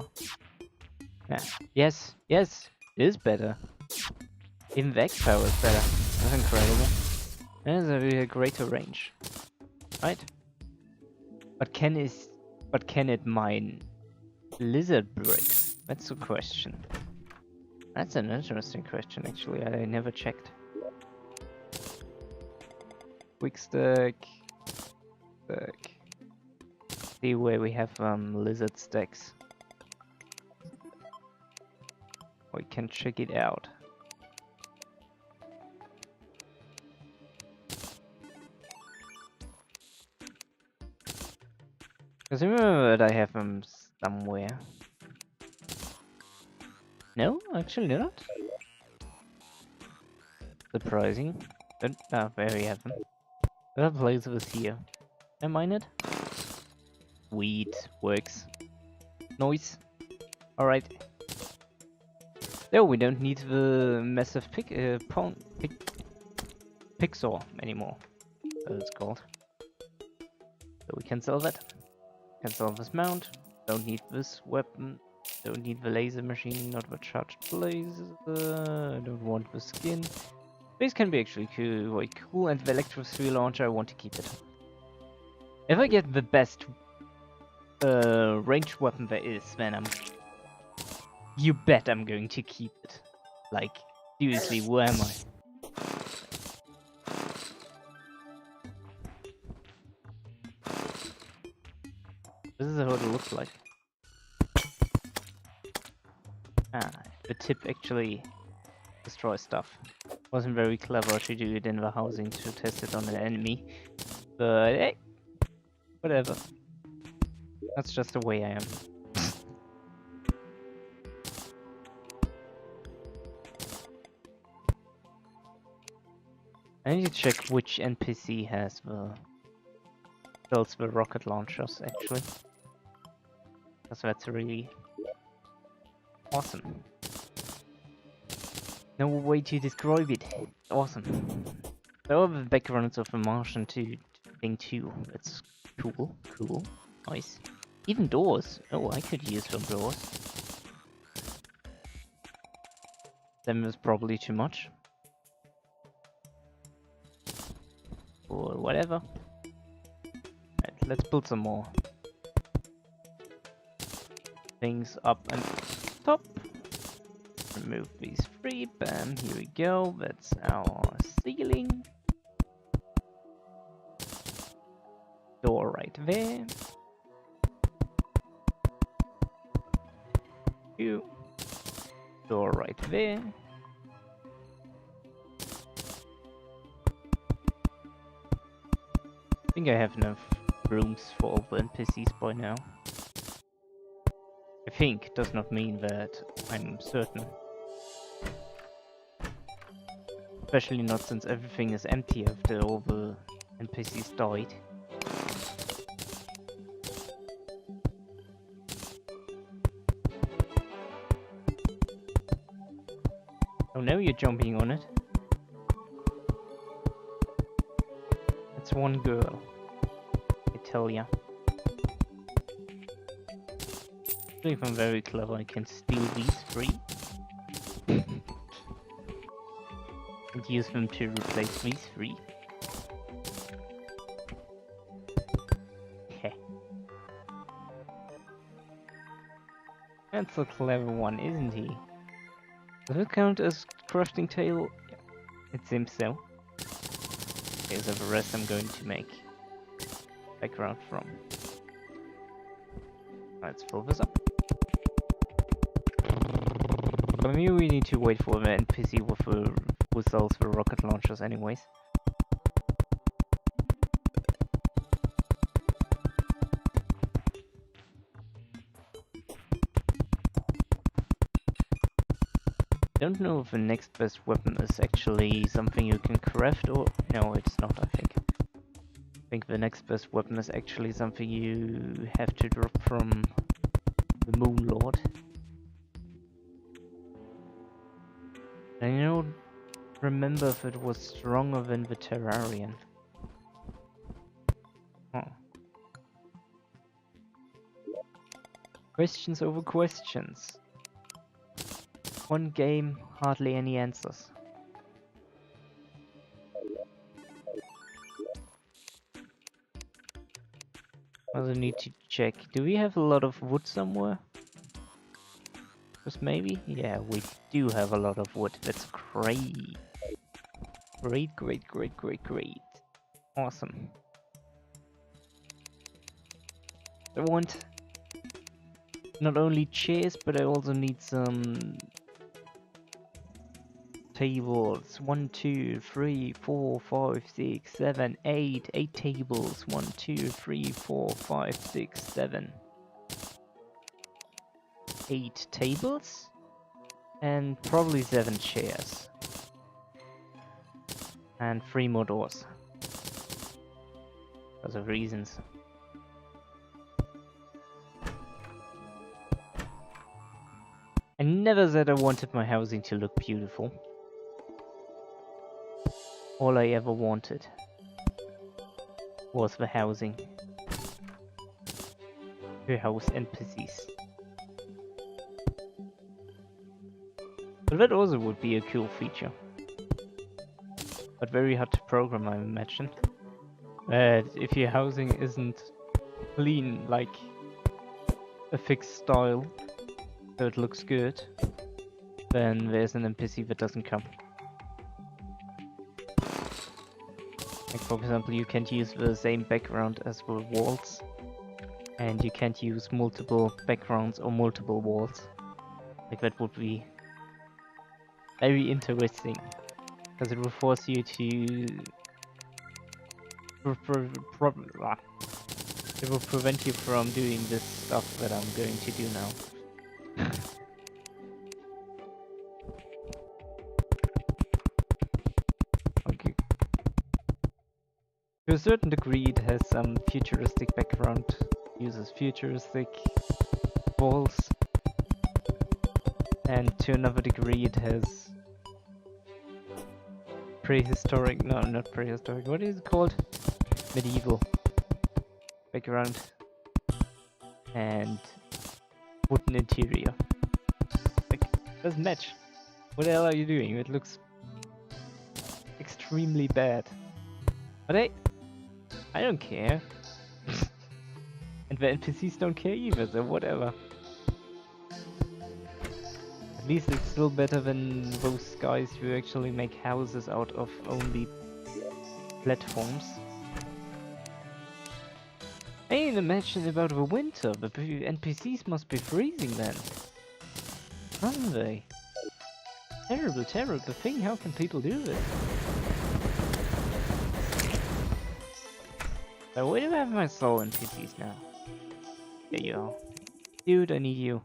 Yeah. Yes, yes, it is better. Even the X power is better. That's incredible. That is a greater range. Right? But can it mine lizard bricks? That's the question. That's an interesting question actually, I never checked. Quick stack. See where we have lizard stacks. We can check it out. Because I remember that I have them somewhere. No, actually not. Surprising. But there we have them. That place was here. Can I mine it? Sweet, works. Noise. Alright. No, we don't need the massive pixel anymore. That it's called. So we can sell that. Cancel this mount. Don't need this weapon. Don't need the laser machine, not the charged blazer. I don't want the skin. This can be actually quite cool, and the electro 3 launcher, I want to keep it. If I get the best ranged weapon there is, then you bet I'm going to keep it. Like, seriously, where am I? This is how it looks like. Ah, the tip actually destroys stuff. Wasn't very clever to do it in the housing to test it on an enemy. But hey, whatever. That's just the way I am. I need to check which NPC has builds the rocket launchers actually. Because that's really awesome. No way to describe it. Awesome. So the backgrounds of the Martian thing too. That's cool. Cool. Nice. Even doors. Oh, I could use some doors. Them is probably too much. Or whatever. Right, let's build some more things up and top. Remove these three. Bam, here we go. That's our ceiling. Door right there. Two. Door right there. I think I have enough rooms for all the NPCs by now. I think does not mean that I'm certain. Especially not since everything is empty after all the NPCs died. Oh, now you're jumping on it. It's one girl. I tell ya. If I'm very clever, I can steal these three. And use them to replace these three. Heh. That's a clever one, isn't he? Does it count as crafting table? Yeah, it seems so. Okay, so the rest I'm going to make background from. Let's fill this up. I mean, we need to wait for the NPC who sells the rocket launchers anyways. Don't know if the next best weapon is actually something you can craft or... No, it's not, I think. I think the next best weapon is actually something you have to drop from the Moon Lord. I don't remember if it was stronger than the Terrarian. Oh. Questions over questions. One game, hardly any answers. Also need to check. Do we have a lot of wood somewhere? Just maybe? Yeah, we do have a lot of wood. That's great. Great, great, great, great, great. Awesome. I want not only chairs, but I also need some tables. 1, 2, 3, 4, 5, 6, 7, 8. 8 tables. 1, 2, 3, 4, 5, 6, 7. 8 tables and probably 7 chairs and 3 more doors because of reasons. I never said I wanted my housing to look beautiful. All I ever wanted was the housing. to house NPCs. But that also would be a cool feature. But very hard to program, I imagine. If your housing isn't clean, like a fixed style, so it looks good, then there's an NPC that doesn't come. Like for example, you can't use the same background as the walls, and you can't use multiple backgrounds or multiple walls. Like that would be very interesting, because it will force you to it will prevent you from doing this stuff that I'm going to do now. Okay. To a certain degree, it has some futuristic background, uses futuristic walls, and to another degree, it has prehistoric, no, not prehistoric, what is it called? Medieval background and wooden interior. Like, doesn't match. What the hell are you doing? It looks extremely bad. But hey, I don't care. And the NPCs don't care either, so whatever. At least it's still better than those guys who actually make houses out of only platforms. I ain't imagine about the winter, the NPCs must be freezing then. Aren't they? Terrible, terrible thing, how can people do this? So where do I have my soul NPCs now? There you are. Dude, I need you.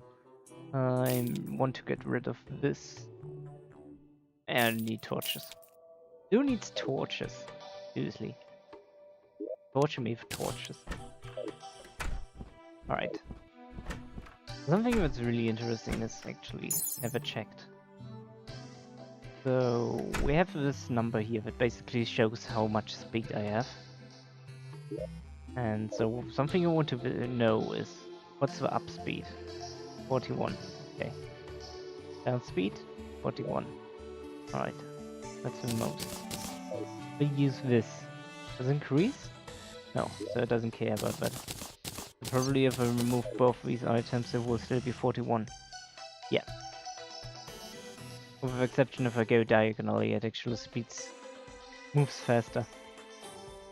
I want to get rid of this. And I need torches. Who needs torches? Seriously. Torture me for torches. Alright. Something that's really interesting is actually never checked. So we have this number here that basically shows how much speed I have. And so something I want to know is what's the up speed? 41. Okay. Down speed? 41. Alright. That's the most. We use this. Does it increase? No, so it doesn't care about that. So probably if I remove both these items it will still be 41. Yeah. With the exception if I go diagonally, it actually moves faster.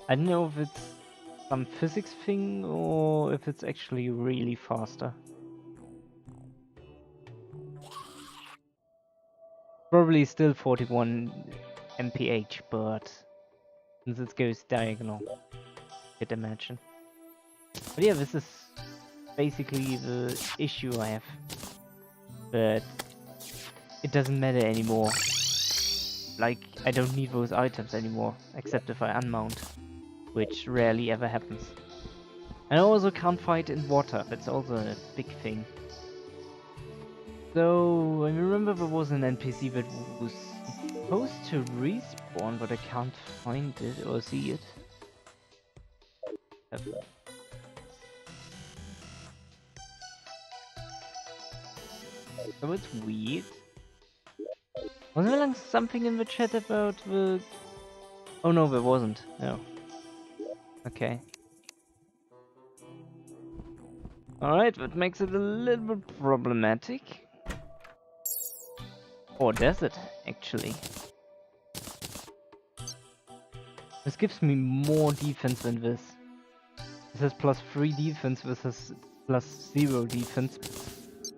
I don't know if it's some physics thing or if it's actually really faster. Probably still 41 mph, but since it goes diagonal, I could imagine. But yeah, this is basically the issue I have. But it doesn't matter anymore. Like, I don't need those items anymore, except if I unmount, which rarely ever happens. And I also can't fight in water, that's also a big thing. So, I remember there was an NPC that was supposed to respawn, but I can't find it or see it. So it's weird. Wasn't there like something in the chat about the... Oh no, there wasn't. No. Okay. Alright, that makes it a little bit problematic. Or does it, actually? This gives me more defense than this. This has +3 defense, this has +0 defense.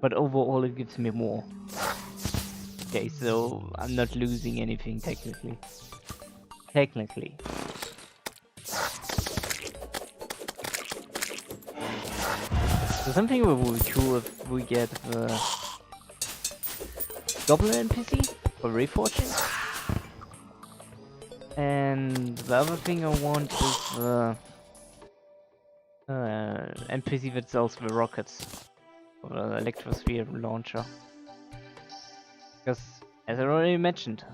But overall it gives me more. Okay, so I'm not losing anything technically. Technically. So something would be cool if we get the Goblin NPC for reforging. And the other thing I want is the NPC that sells the rockets. Or the electrosphere launcher. Because, as I already mentioned,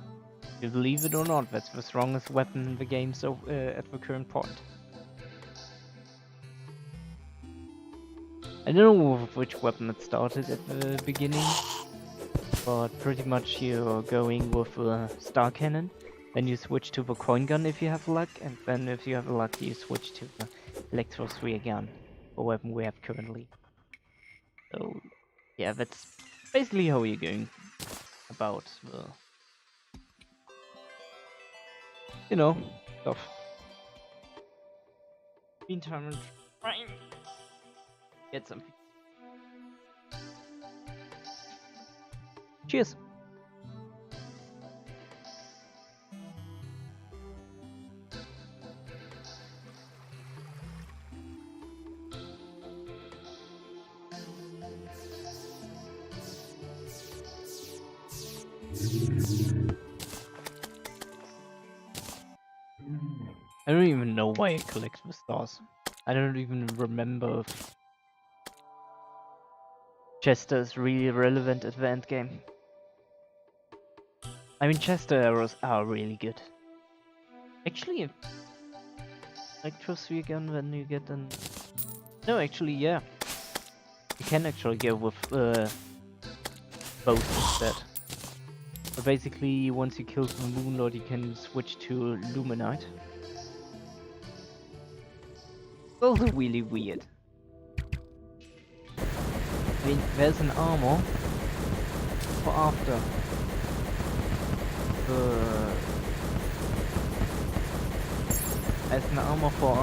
if you believe it or not, that's the strongest weapon in the game so at the current point. I don't know with which weapon it started at the beginning, but pretty much you're going with a star cannon, then you switch to the coin gun if you have luck, and then if you have luck you switch to the electro sphere gun, the weapon we have currently. So yeah, that's basically how you're going about the, you know, stuff. Meantime, I'm trying to get something. Cheers! I don't even know why I collect the stars. I don't even remember if Chester is really relevant at the end game. I mean, Chester arrows are really good. Actually, Electrosphere gun, when you get an... No, actually, yeah. You can actually go with both instead. But basically, once you kill the Moonlord, you can switch to Luminite. Also really weird. I mean, there's an armor for after there's an armor for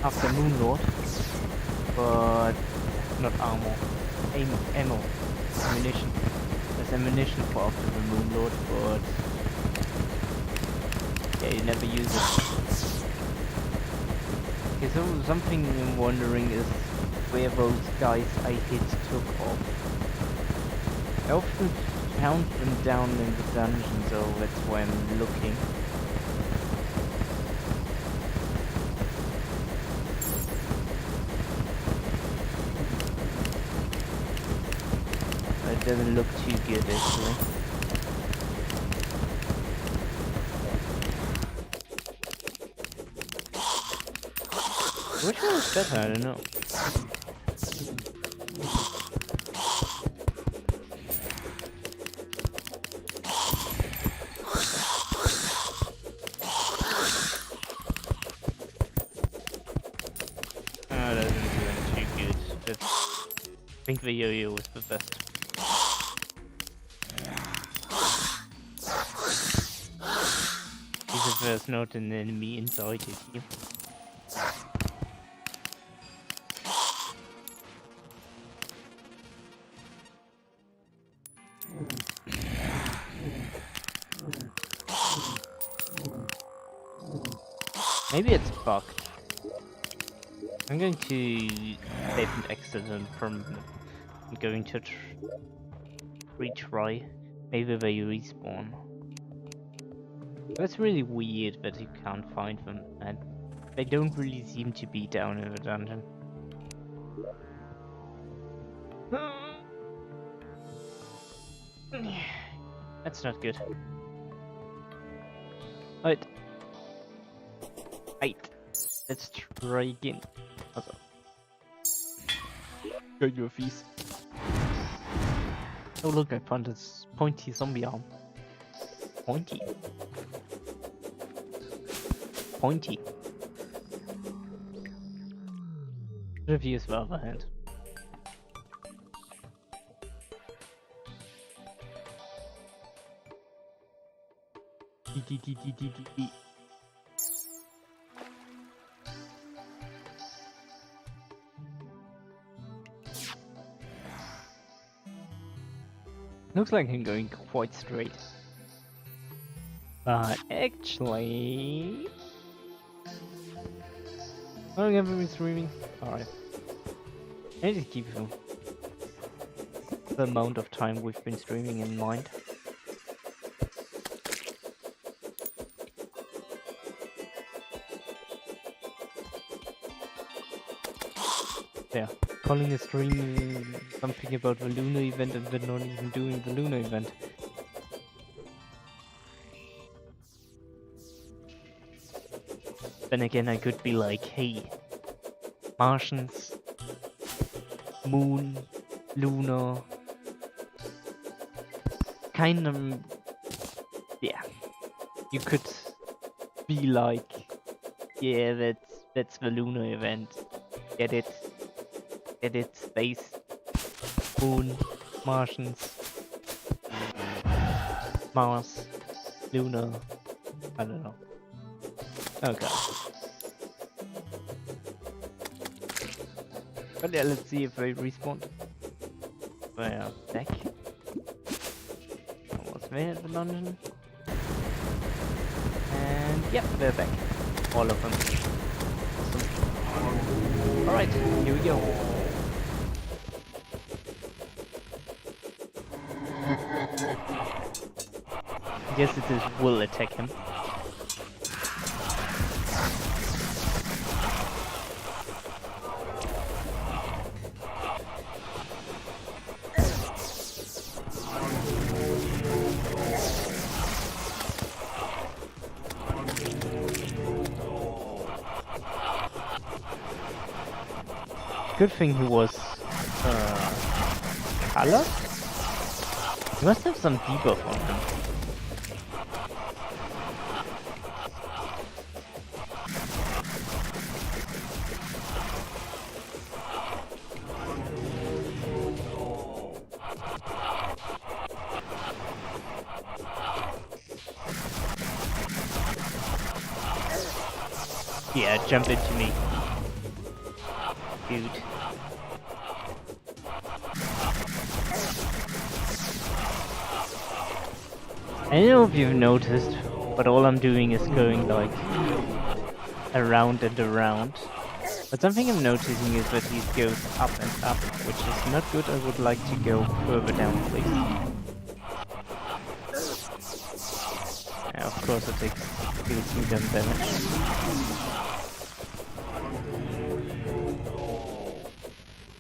after Moonlord, but not armor, ammo, ammunition. There's ammunition for after the Moonlord, but yeah, you never use it. Okay, so something I'm wondering is where those guys I hit took off. I often found them down in the dungeon, so that's why I'm looking. But it doesn't look too good actually. Which one is better? I don't know. Oh, that isn't doing too good. But I think the yo-yo was the best. Because there's not an enemy inside it here. Maybe it's bugged. I'm going to save an accident from I'm going to retry. Maybe they respawn. That's really weird that you can't find them, and they don't really seem to be down in the dungeon. That's not good. Right. Let's try again. Also. Go your feast. Oh look, I found this pointy zombie arm. Pointy. Pointy. Should have used the other hand. Looks like I'm going quite straight. But actually... How long have we been streaming? Alright. I need to keep the amount of time we've been streaming in mind. Yeah, calling a stream something about the lunar event and then not even doing the lunar event. Then again, I could be like, hey, Martians, moon, lunar, kind of, yeah. You could be like, yeah, that's the lunar event. Get it? Get it? Space, moon, Martians, Mars, lunar. I don't know. Okay. But yeah, let's see if they respawn. We're back. Almost there at the dungeon. And yep, they're back. All of them. Awesome. Alright, here we go. I guess it is will attack him. Good thing he was colored. He must have some debuff on him. Yeah, jump into me. Dude. I don't know if you've noticed, but all I'm doing is going like around and around. But something I'm noticing is that he goes up and up, which is not good. I would like to go further down, please. Yeah, of course it deals me some damage.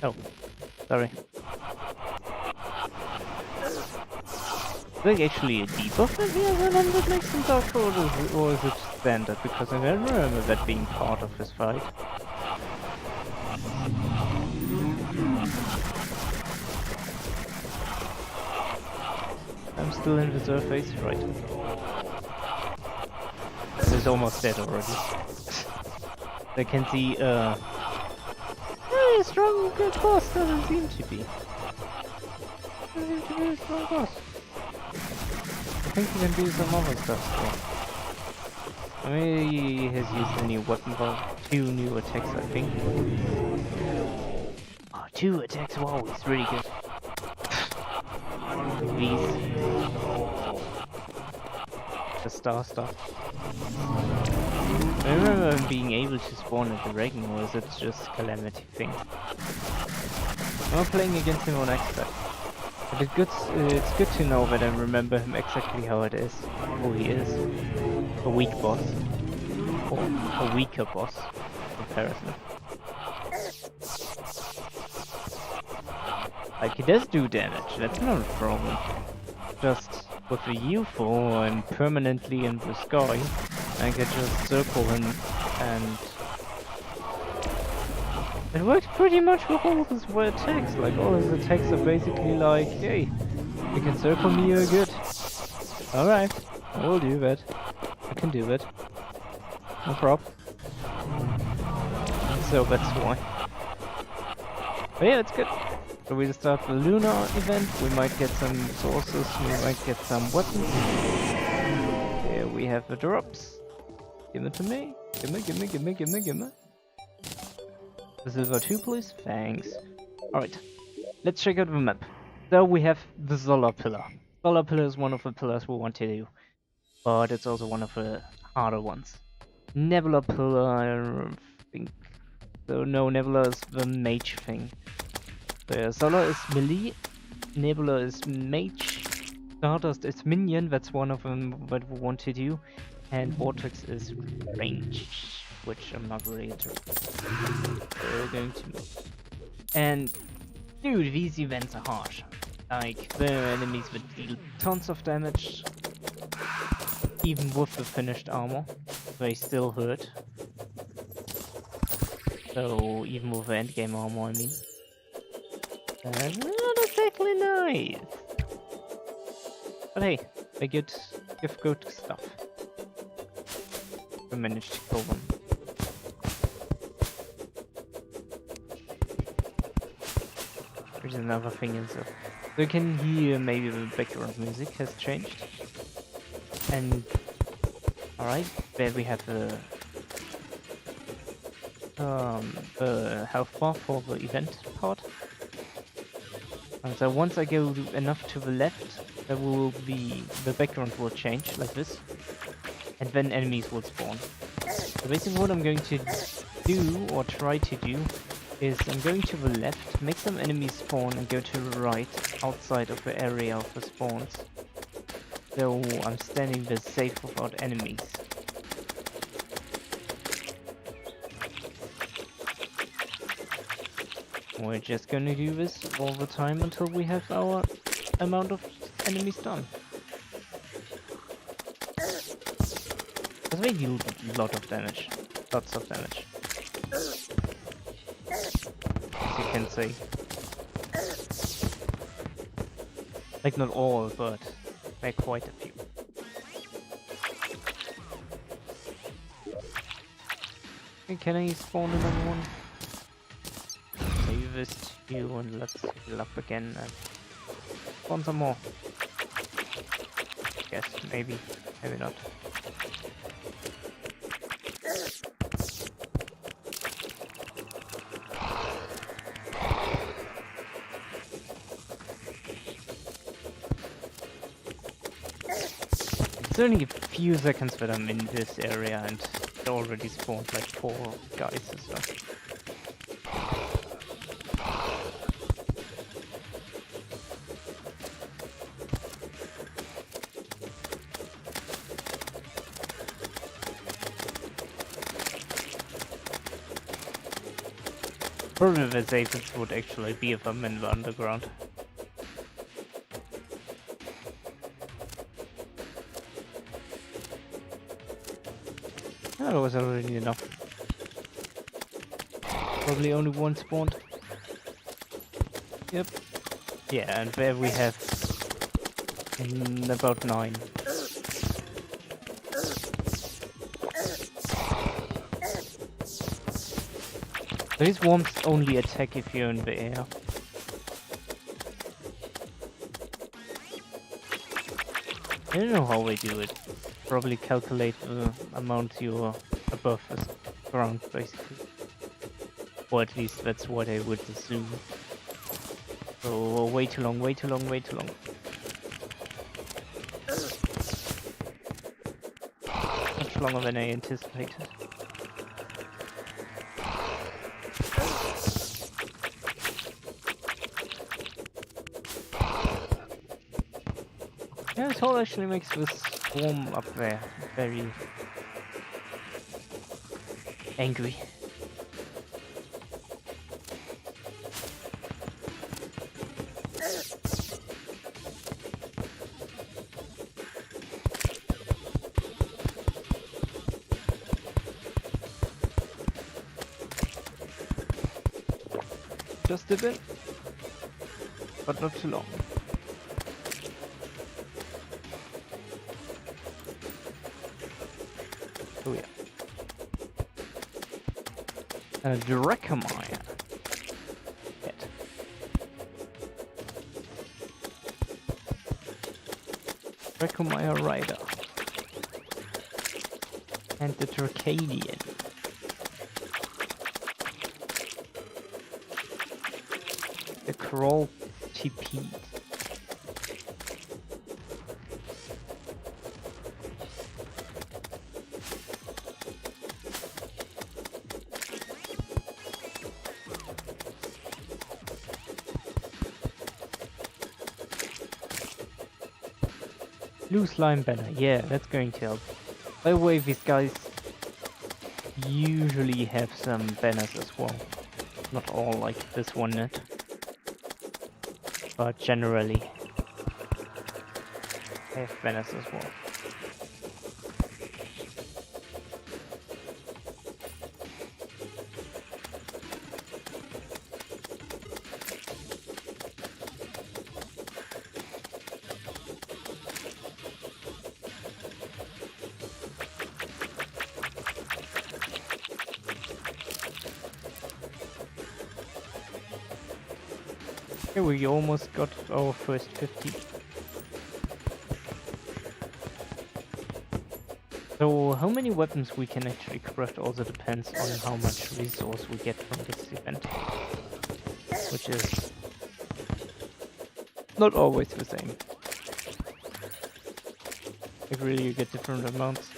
Oh, sorry. Is there actually a debuff in here that makes him dark, or is it standard? Because I don't remember that being part of his fight. I'm still in the surface, right? He's almost dead already. I can see, very strong good boss doesn't seem to be. Doesn't seem to be a strong boss. I think he can do some other stuff still. Maybe he has used a new weapon, but 2 new attacks, I think. Oh, 2 attacks, wow, it's really good. Please. The star stuff. I remember him being able to spawn a dragon, or is it just Calamity thing? I'm not playing against him on expert. But it's good to know that I remember him exactly how it is, who he is. A weak boss. Or a weaker boss, in comparison. Like, he does do damage, that's not a problem. Just with the UFO and permanently in the sky, I can just circle him and... It works pretty much with all of his attacks. Like, all his attacks are basically like, hey, you can circle me, you're good. Alright, I will do that. I can do that. No problem. So that's why. But yeah, it's good. So we'll start the lunar event. We might get some sources, we might get some weapons. Here we have the drops. Give it to me. Gimme. The silver 2, please. Thanks. Alright, let's check out the map. So we have the solar pillar. Solar pillar is one of the pillars we want to do, but it's also one of the harder ones. Nebula pillar, I don't think so. No, Nebula is the mage thing. So solar is melee, Nebula is mage, Stardust is minion, that's one of them that we want to do, and Vortex is range, which I'm not really interested in. So we're going to move. And dude, these events are harsh. Like, the enemies that deal tons of damage, even with the finished armor, they still hurt. So even with endgame armor, I mean. Not exactly nice. But hey, they give good stuff. We managed to kill them. There's another thing in so you can hear maybe the background music has changed. And alright, there we have the health bar for the event part. And so once I go enough to the left, there will be the background will change like this, and then enemies will spawn. So basically, what I'm going to do or try to do is I'm going to the left, make some enemies spawn, and go to the right outside of the area of the spawns. So I'm standing there safe without enemies. We're just gonna do this all the time until we have our amount of enemies done. That's really a lot of damage. Lots of damage. As you can see. Like not all, but like quite a few. Okay, can I spawn another one? Save this to you and let's heal up again and spawn some more. Guess maybe, maybe not. It's only a few seconds that I'm in this area and it already spawned like 4 guys or so. Probably the safest would actually be if I'm in the underground. That was already enough. Probably only one spawned. Yep. Yeah, and there we have about 9. These worms only attack if you're in the air. I don't know how they do it. Probably calculate the amount you're above the ground, basically. Or at least that's what I would assume. So way too long, way too long, way too long. Much longer than I anticipated. Yeah, this hole actually makes this swarm up there very angry. Just a bit, but not too long. Oh yeah. Terraria. Hit. Terraria Rider. And the Dracadian. The Crawl TP. Blue slime banner, yeah, that's going to help. By the way, these guys usually have some banners as well. Not all like this one net, but generally they have banners as well. Okay, we almost got our first 50. So how many weapons we can actually craft also depends on how much resource we get from this event. Which is not always the same. Like really you get different amounts.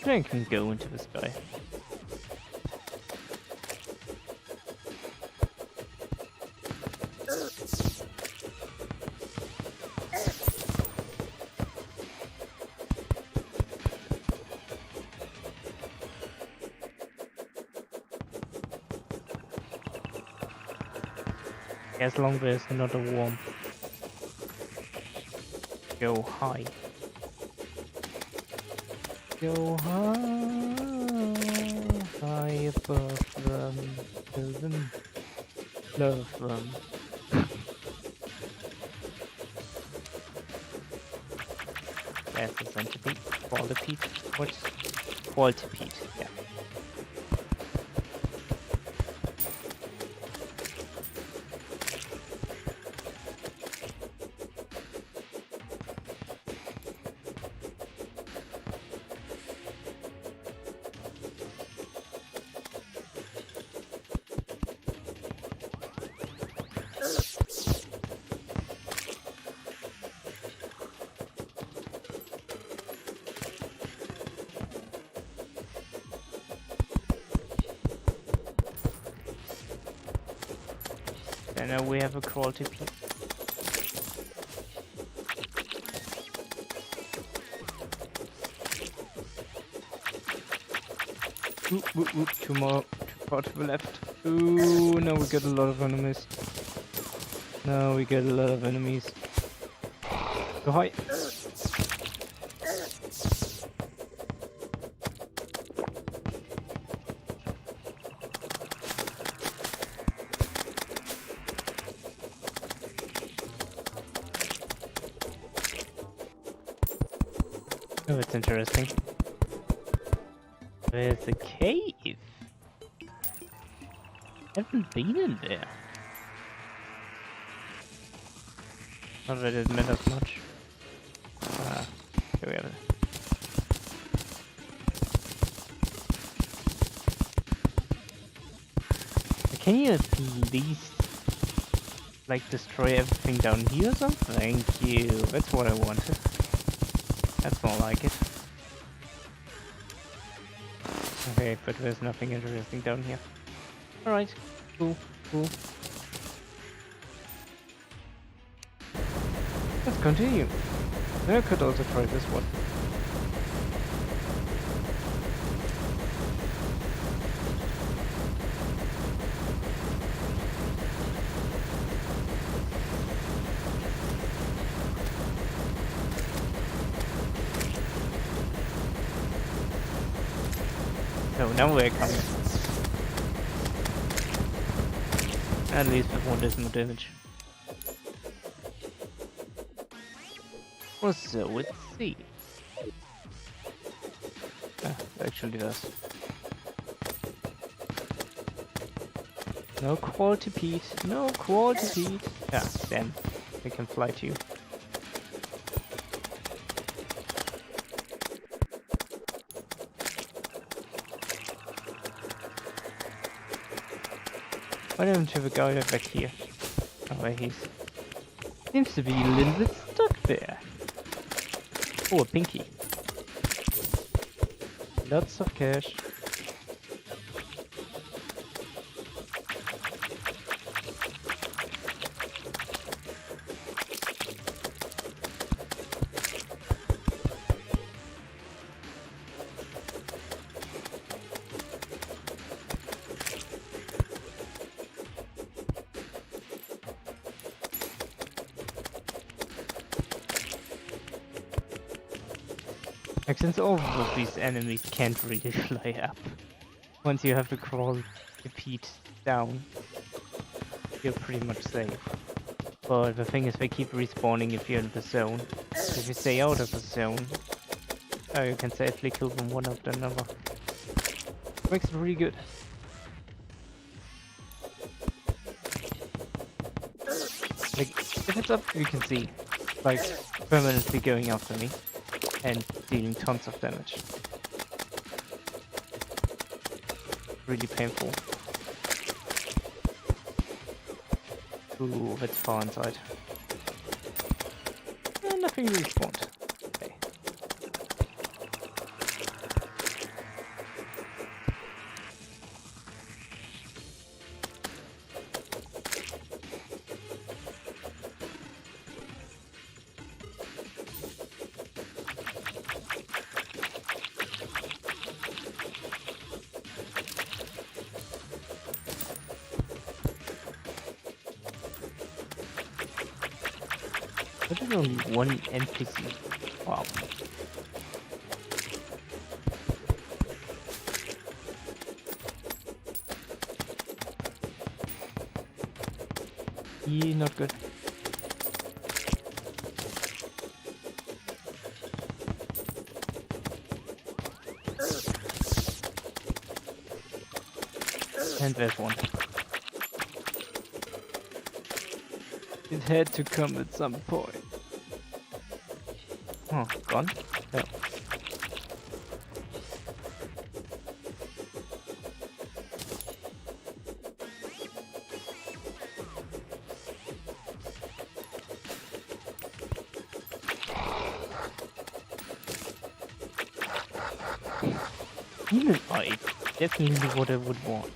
I can go into the sky. As long as there's not a worm. Go high. Go high above them, kill them, love them. There's the centipede, qualipede, what's qualtipede, yeah. And now we have a qualtipede. Two more, too far to the left. Ooh, now we get a lot of enemies. Now we get a lot of enemies. Go high. Oh, it's interesting. There's a cave. Haven't been in there. Not that it matters much. Here we have it. Can you at least like destroy everything down here or something? Thank you. That's what I wanted. That's more like it. Okay, but there's nothing interesting down here. Alright, cool. Let's continue. I could also try this one. No, now we're coming. At least with one does more damage. Well, so let's see. Actually does. No qualtipede, no qualtipede. Ah, damn. They can fly too. Why don't you have a guy back here? Oh, wait, he seems to be a little bit stuck there. Oh, a pinky. Lots of cash. Like, since all of these enemies can't really fly up, once you have to crawl the feet down. you're pretty much safe. But the thing is, they keep respawning if you're in the zone. If you stay out of the zone, you can safely kill them one after another. Makes it really good. Like, if it's up, you can see, like, permanently going after me and dealing tons of damage. Really painful. Ooh, that's far inside. Nothing really spawned. Okay. There's only one NPC. Wow. Yeah, not good. And there's one. It had to come at some point. Oh, gone? Yeah. Even I, definitely what I would want.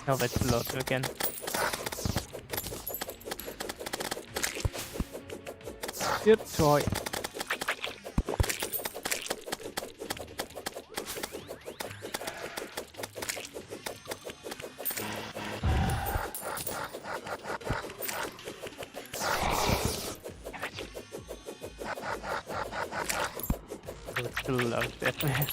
Oh, that's a lot again. Good toy. Oh, it's still alive, definitely.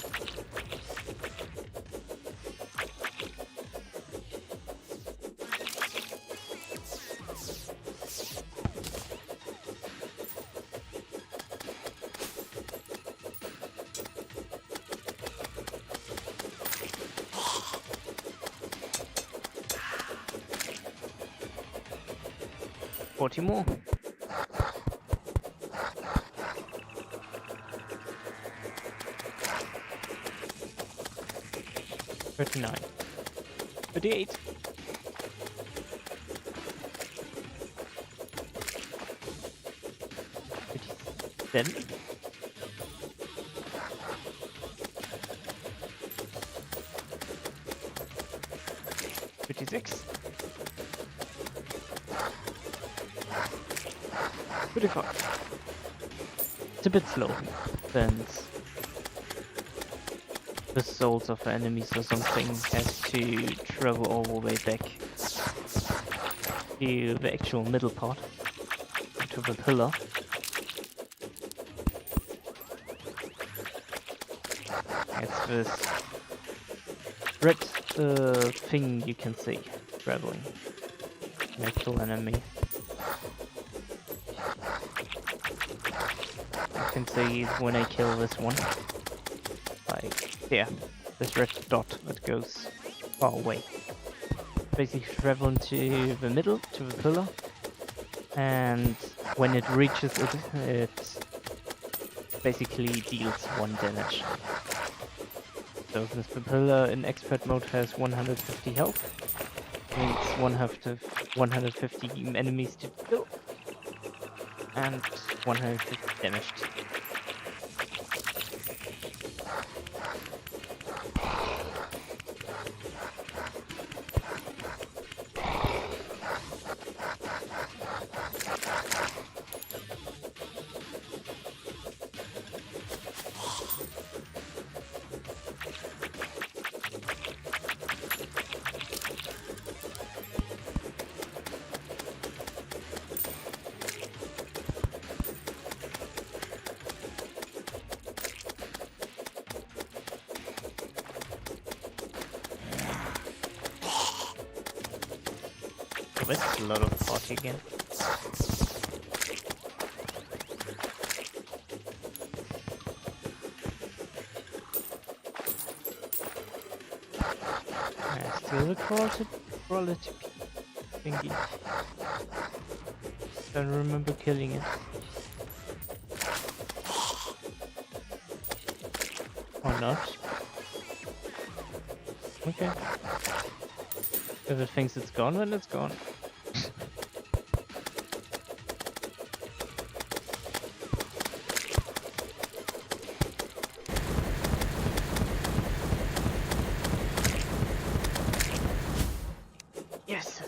40 more. $39. $38. $57. $56. 35. It's a bit slow, since the souls of the enemies or something has to travel all the way back to the actual middle part, to the pillar. It's this red thing you can see traveling, an actual enemy. You can see when I kill this one, like, yeah, this red dot that goes far away. Basically travel into the middle, to the pillar, and when it reaches it, it basically deals 1 damage. So this pillar in expert mode has 150 health, means 150 enemies to kill. and 150 damaged. Oh, that's a lot of party again. Still a quality thingy. Don't remember killing it. Or not. Okay. If it thinks it's gone, then it's gone. Yes!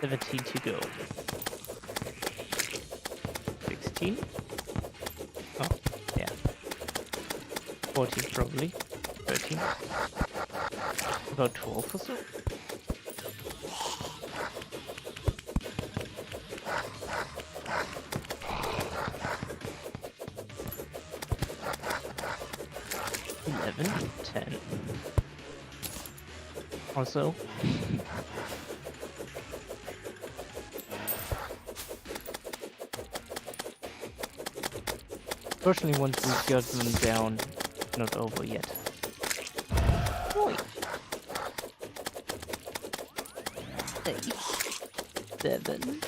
17 to go. 16? Oh, yeah. 14 probably. 13. About 12 or so. $11, $10. Also. Fortunately, once we got them down, it's not over yet. Oi. 8, 7,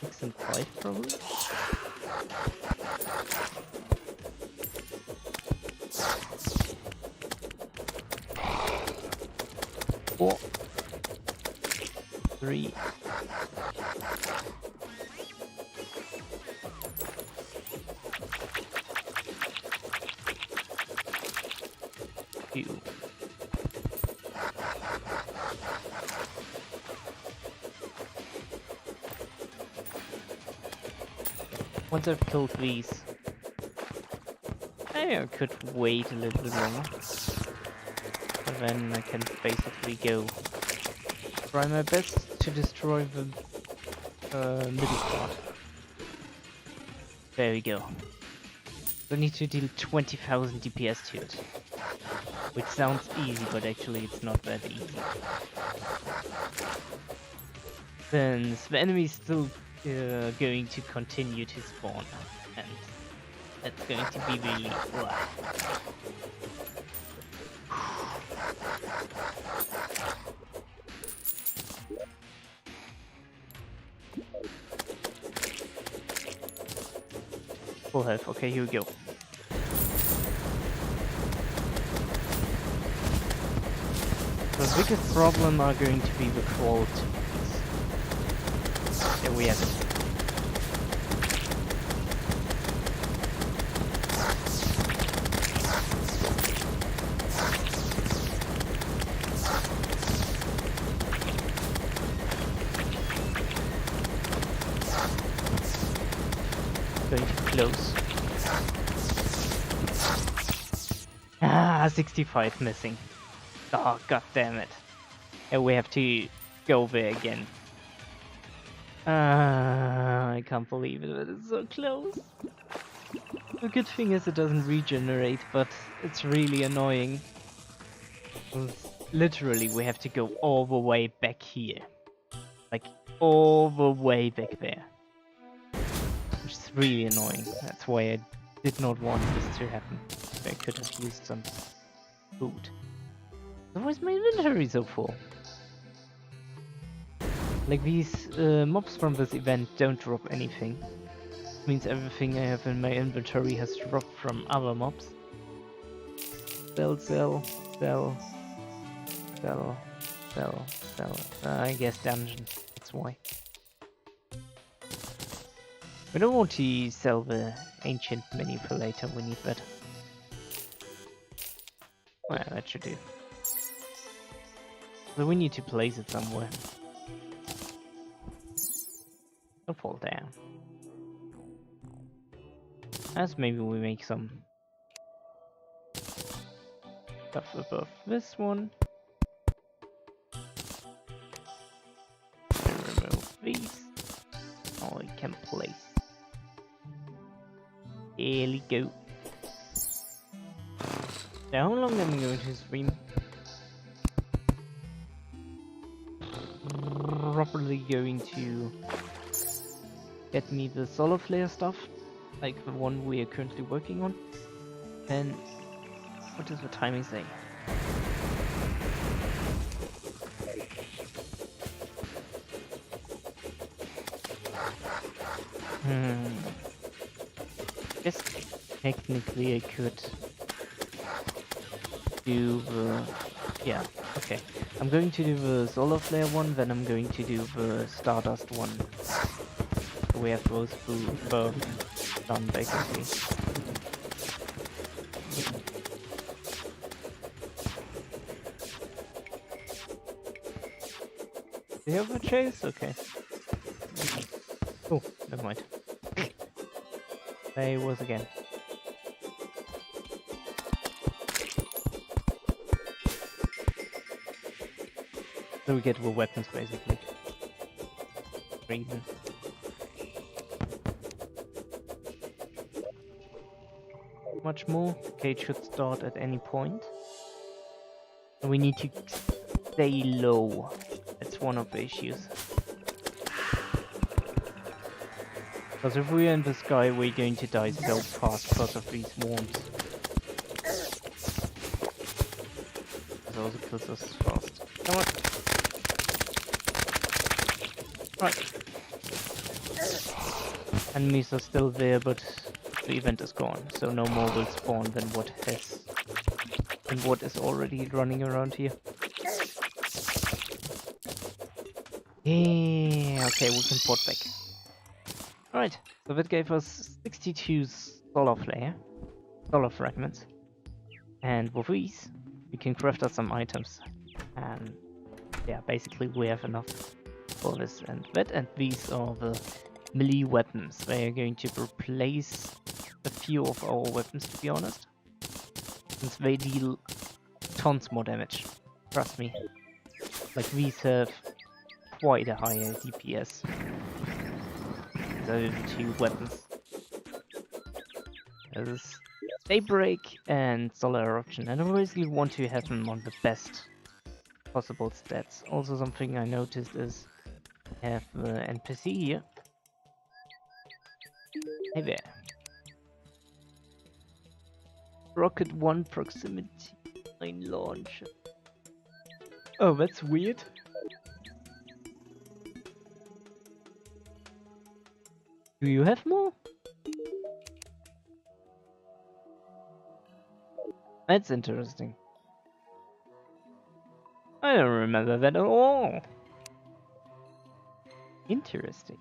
6 and 5 probably. Four, 3, 2. Once I've killed these, I could wait a little bit longer. But then I can basically go try my best to destroy the middle part. There we go. We need to deal 20,000 DPS to it. Which sounds easy, but actually it's not that easy. Since the enemy is still going to continue to spawn, and that's going to be really full health. Okay, here we go. The biggest problem are going to be the quality. There we have it. Going too close. Ah, 65 missing. Oh, god damn it. And we have to go there again. I can't believe it, but it's so close. The good thing is it doesn't regenerate, but it's really annoying. Literally, we have to go all the way back here. Like, all the way back there. Which is really annoying. That's why I did not want this to happen. I could have used some food. Otherwise my inventory is so full. Like, these mobs from this event don't drop anything. Means everything I have in my inventory has dropped from other mobs. Sell, sell, sell, sell, sell, sell. I guess dungeons. that's why. We don't want to sell the ancient manipulator, we need that. Well, that should do. So we need to place it somewhere. Don't fall down. As maybe we make some stuff above this one. Remove these. Oh, we can place. There we go. Now, how long am I going to stream? Probably going to get me the solar flare stuff, like the one we are currently working on. And what does the timing say? Guess technically I could do the... yeah, okay. I'm going to do the solar flare one, then I'm going to do the stardust one. We have both done basically. Do you have a chase? Okay. Oh, never mind. There he was again. So we get the weapons basically. Reason. Much more. Cage should start at any point. We need to stay low. That's one of the issues. Because if we're in the sky, we're going to die so fast because of these swarms. It also kills us fast. Come on. Right. Enemies are still there, but the event is gone, so no more will spawn than what is already running around here. Yeah, okay, we can port back. Alright, so that gave us 62 solar fragments. And with these, we can craft us some items. And yeah, basically we have enough for this and that. And these are the melee weapons. They are going to replace a few of our weapons, to be honest. Since they deal tons more damage. Trust me. Like these have quite a higher DPS. Those two weapons. There's Daybreak and Solar Eruption, and I obviously want to have them on the best possible stats. Also something I noticed is I have the NPC here. Hey there. Rocket 1 proximity 9 launch. Oh, that's weird. Do you have more? That's interesting. I don't remember that at all. Interesting.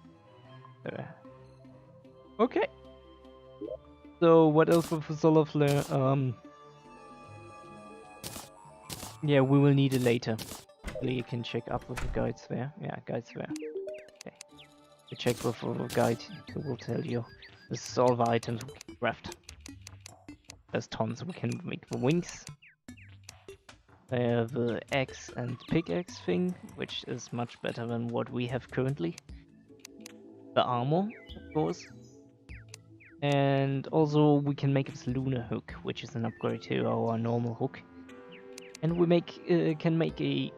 Okay. So what else with the solar flare? Yeah, we will need it later. You can check up with the guides there. Yeah, guides there. Okay. You check with the guide who will tell you this is all the items we can craft. There's tons. We can make the wings. The axe and pickaxe thing, which is much better than what we have currently. The armor, of course. And also we can make this lunar hook, which is an upgrade to our normal hook. And we can make a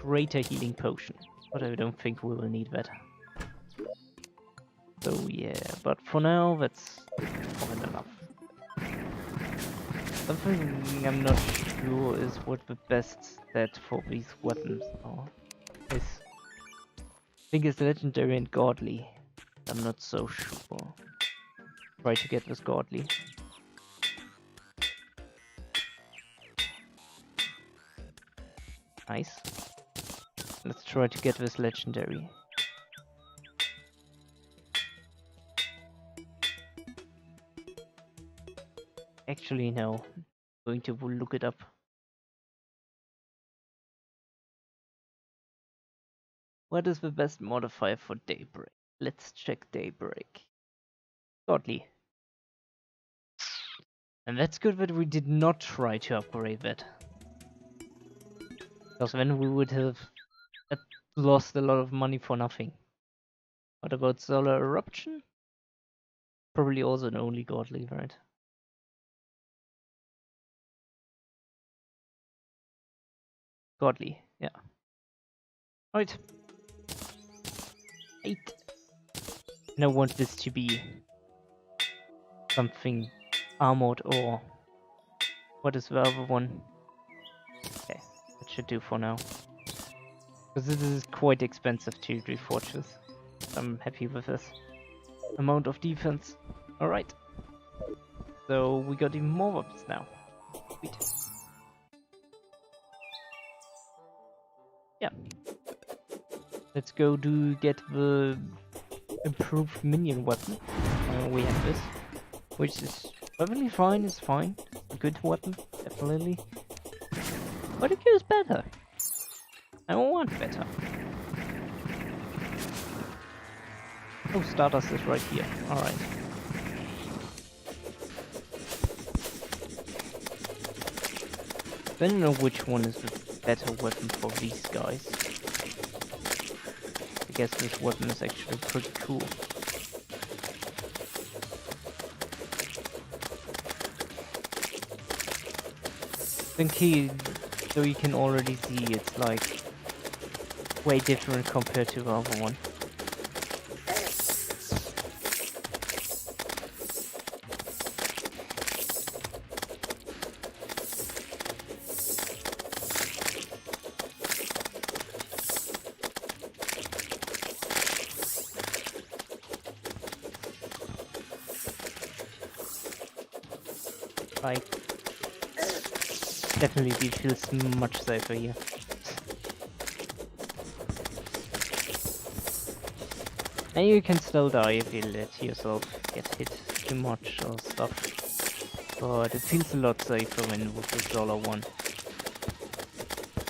greater healing potion, but I don't think we will need that. So yeah, but for now that's more than enough. Something I'm not sure is what the best stat for these weapons are. I think it's legendary and godly. I'm not so sure. Try to get this godly. Nice. Let's try to get this legendary. Actually, no. I'm going to look it up. What is the best modifier for Daybreak? Let's check Daybreak. Godly. And that's good that we did not try to upgrade that. Because then we would have lost a lot of money for nothing. What about Solar Eruption? Probably also an only godly, right? Godly, yeah. Right. 8. And I want this to be something armored or... What is the other one? Okay, that should do for now. Because this is quite expensive to reforge this. I'm happy with this amount of defense. Alright. So we got even more weapons now. Sweet. Yeah. Let's go get the improved minion weapon. We have this, which is perfectly fine. It's fine. A good weapon, definitely. But it goes better. I want better. Oh, Stardust is right here. All right. I don't know which one is the better weapon for these guys. I guess this weapon is actually pretty cool. So you can already see it's like way different compared to the other one. Like, definitely feels much safer here. And you can still die if you let yourself get hit too much or stuff. But it feels a lot safer when with the Solar one.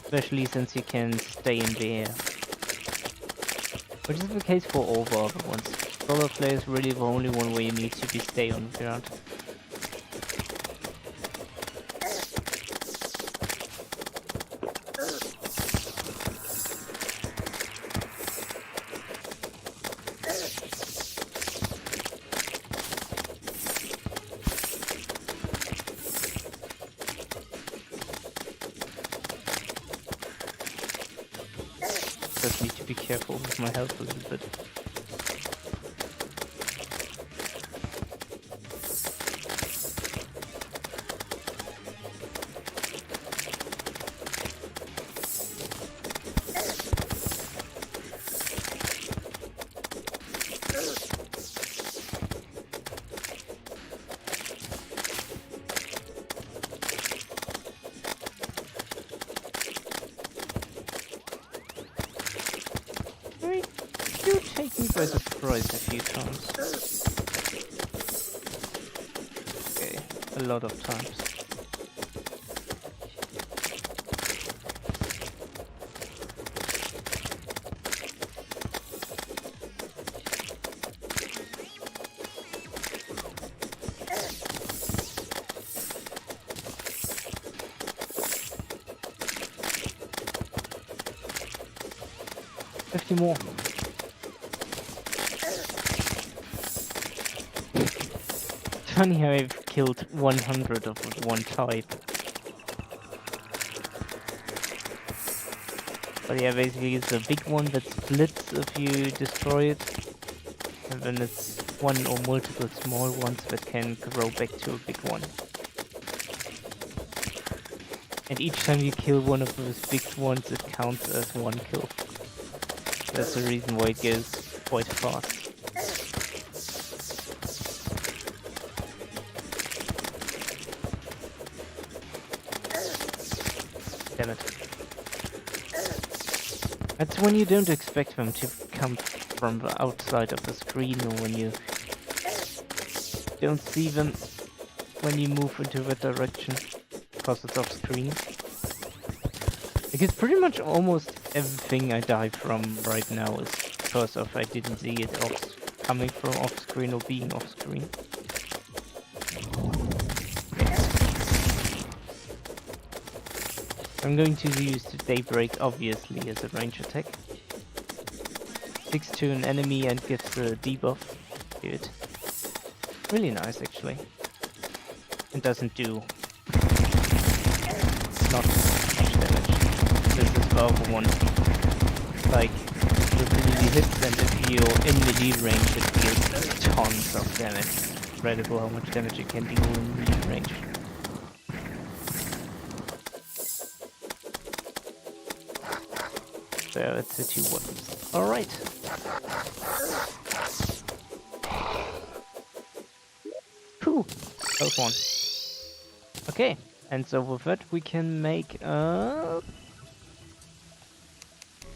Especially since you can stay in the air. Which is the case for all the other ones. Solar Flare is really the only one where you need to stay on the ground. Just need to be careful with my health a little bit. Take me by surprise a few times. Okay, a lot of times. More. Funny how I've killed 100 of one type. But yeah, basically it's a big one that splits if you destroy it. And then it's one or multiple small ones that can grow back to a big one. And each time you kill one of those big ones, it counts as one kill. That's the reason why it goes quite fast. Damn it. That's when you don't expect them to come from the outside of the screen, or when you don't see them when you move into that direction, because it's off screen. Because pretty much almost everything I die from right now is because of I didn't see it coming from off screen or being off screen. I'm going to use the Daybreak obviously as a range attack. Sticks to an enemy and gives a debuff to it. Really nice actually. It doesn't do not much damage. This is the other one. Like repeatedly hits, and if you're in melee range it deals tons of damage. Incredible how much damage it can deal in melee range. So it's the 2 weapons. Alright. Cool. That was one. Okay, and so with that we can make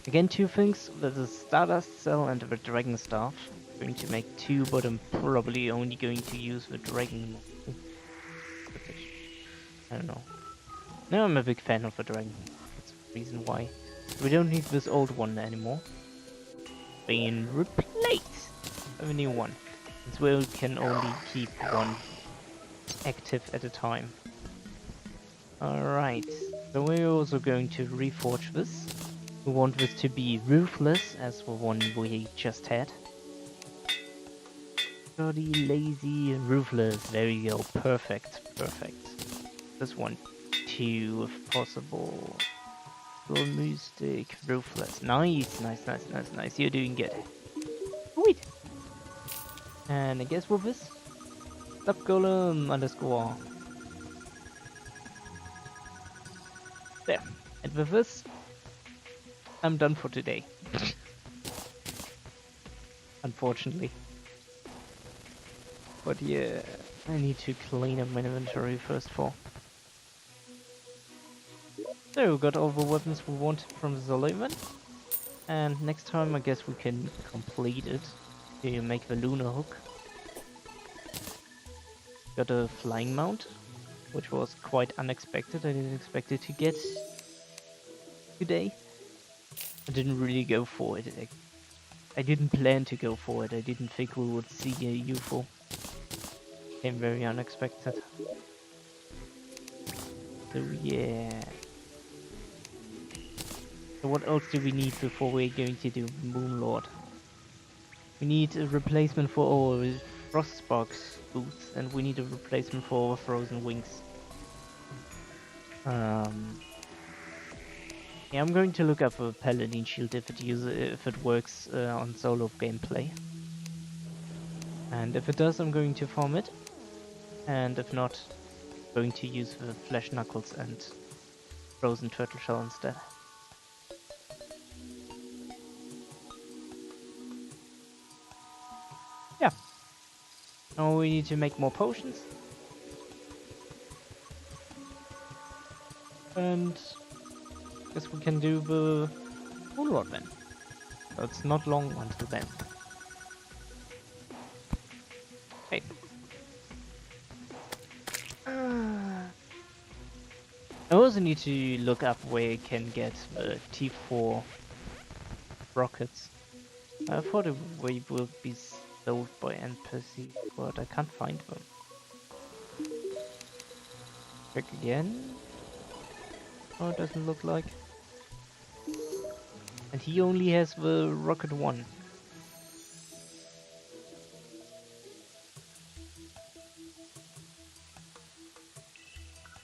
again 2 things with the Stardust Cell and the Dragon Staff. I'm going to make 2, but I'm probably only going to use the Dragon. I don't know. No, I'm a big fan of the Dragon. That's the reason why. We don't need this old one anymore. Being replaced with a new one. This way we can only keep one active at a time. Alright, so we're also going to reforge this. We want this to be ruthless, as the one we just had. Dirty, lazy, and ruthless. There we go. Perfect, perfect. This one, 2 if possible. Full mystic, ruthless. Nice, nice, nice, nice, nice. You're doing good. Sweet. And I guess with this, subgolem underscore. There. And with this, I'm done for today. Unfortunately. But yeah, I need to clean up my inventory first of all. So we got all the weapons we wanted from the Solar event. And next time I guess we can complete it to make the lunar hook. Got a flying mount, which was quite unexpected. I didn't expect it to get today. I didn't really go for it. I didn't plan to go for it. I didn't think we would see a UFO. Came very unexpected. So yeah. So what else do we need before we're going to do Moonlord? We need a replacement for our Frostsparks boots, and we need a replacement for our Frozen Wings. Yeah, I'm going to look up a Paladin shield if it works on solo gameplay. And if it does, I'm going to farm it. And if not, I'm going to use the Flesh Knuckles and Frozen Turtle Shell instead. Yeah. Now we need to make more potions. And I guess we can do the Moonlord then. So it's not long until then. Okay. I also need to look up where I can get the T4 rockets. I thought they would be sold by NPC, but I can't find them. Check again. Oh, it doesn't look like. And he only has the rocket 1.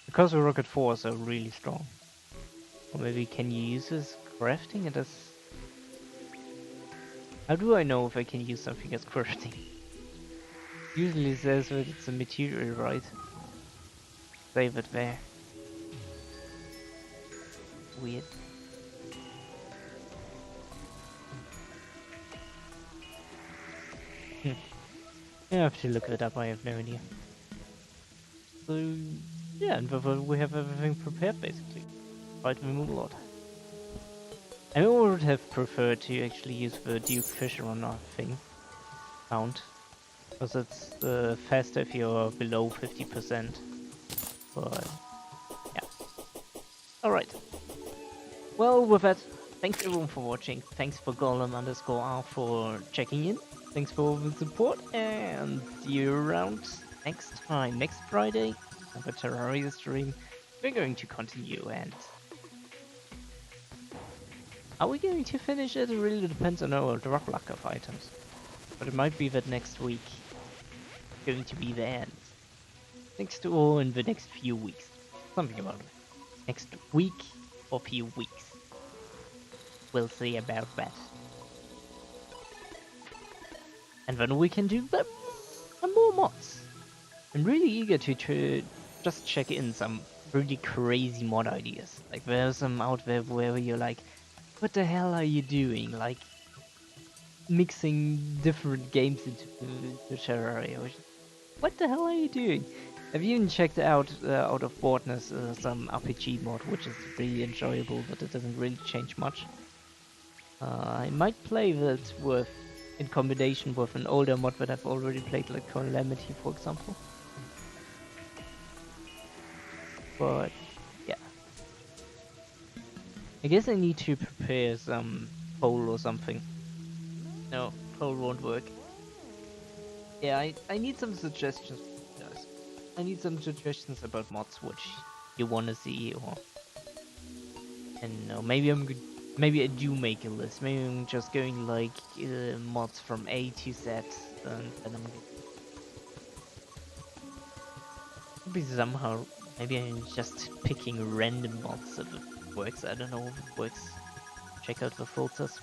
Because the rocket 4s are really strong. Or maybe can you use this crafting? It does. How do I know if I can use something as crafting? Usually it says that it's a material, right? Save it there. Weird. I have to look it up, I have no idea. So, yeah, and we have everything prepared basically. Fight the Moonlord. I would have preferred to actually use the Duke Fisher on our thing. Mount. because it's faster if you're below 50%. But yeah. Alright. Well, with that, thanks everyone for watching. Thanks for Golem_R for checking in. Thanks for the support, and see you around next time. Next Friday, on the Terraria stream, we're going to continue. And are we going to finish it? It really depends on our drop luck of items. But it might be that next week going to be the end. Thanks to all in the next few weeks. Something about it. Next week or few weeks. We'll see about that. And then we can do more mods. I'm really eager to just check in some really crazy mod ideas. Like there's some out there where you're like, what the hell are you doing? Like mixing different games into Terraria. What the hell are you doing? Have you even checked out out of boredness some RPG mod, which is really enjoyable, but it doesn't really change much. I might play that in combination with an older mod that I've already played, like Calamity, for example. But yeah, I guess I need to prepare some poll or something. No, poll won't work. Yeah, I need some suggestions, guys. I need some suggestions about mods which you wanna see, or and maybe I do make a list. Maybe I'm just going like mods from A to Z, and I'm maybe I'm just picking random mods if it works. I don't know if it works. Check out the filters.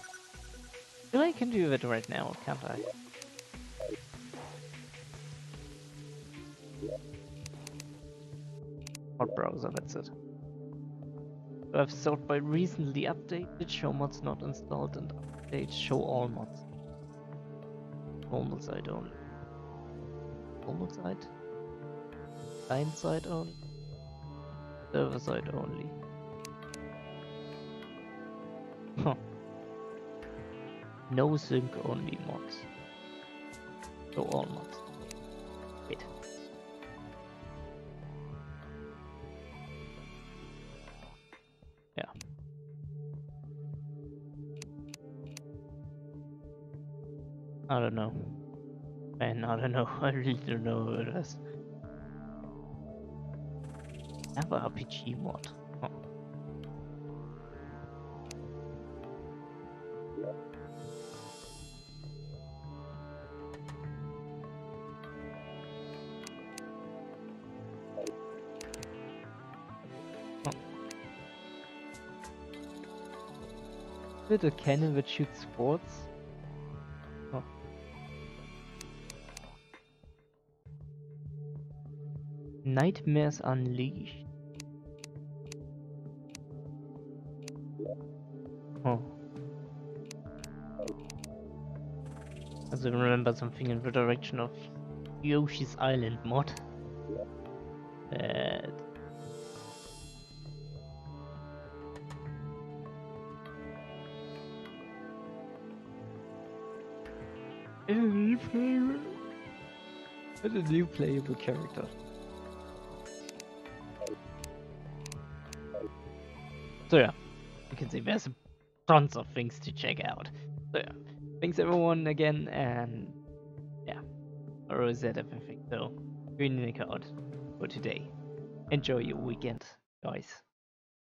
Well, I can do it right now, can't I? Mod browser, that's it. So I've sort by recently updated, show mods not installed, and update show all mods. Normal side only. Normal side? Client side only. Server side only. Huh. No sync only mods. Show all mods. Wait. Yeah. I don't know. Man, I don't know. I really don't know what it is. Have a RPG mod. Huh. Huh. Is it a cannon that shoots swords? Huh. Nightmares Unleashed. Oh. Also remember something in the direction of Yoshi's Island mod. Bad. What a new playable character. So yeah, you can see there's tons of things to check out. So yeah, thanks everyone again, and yeah, or is that everything? So, green out for today. Enjoy your weekend, guys.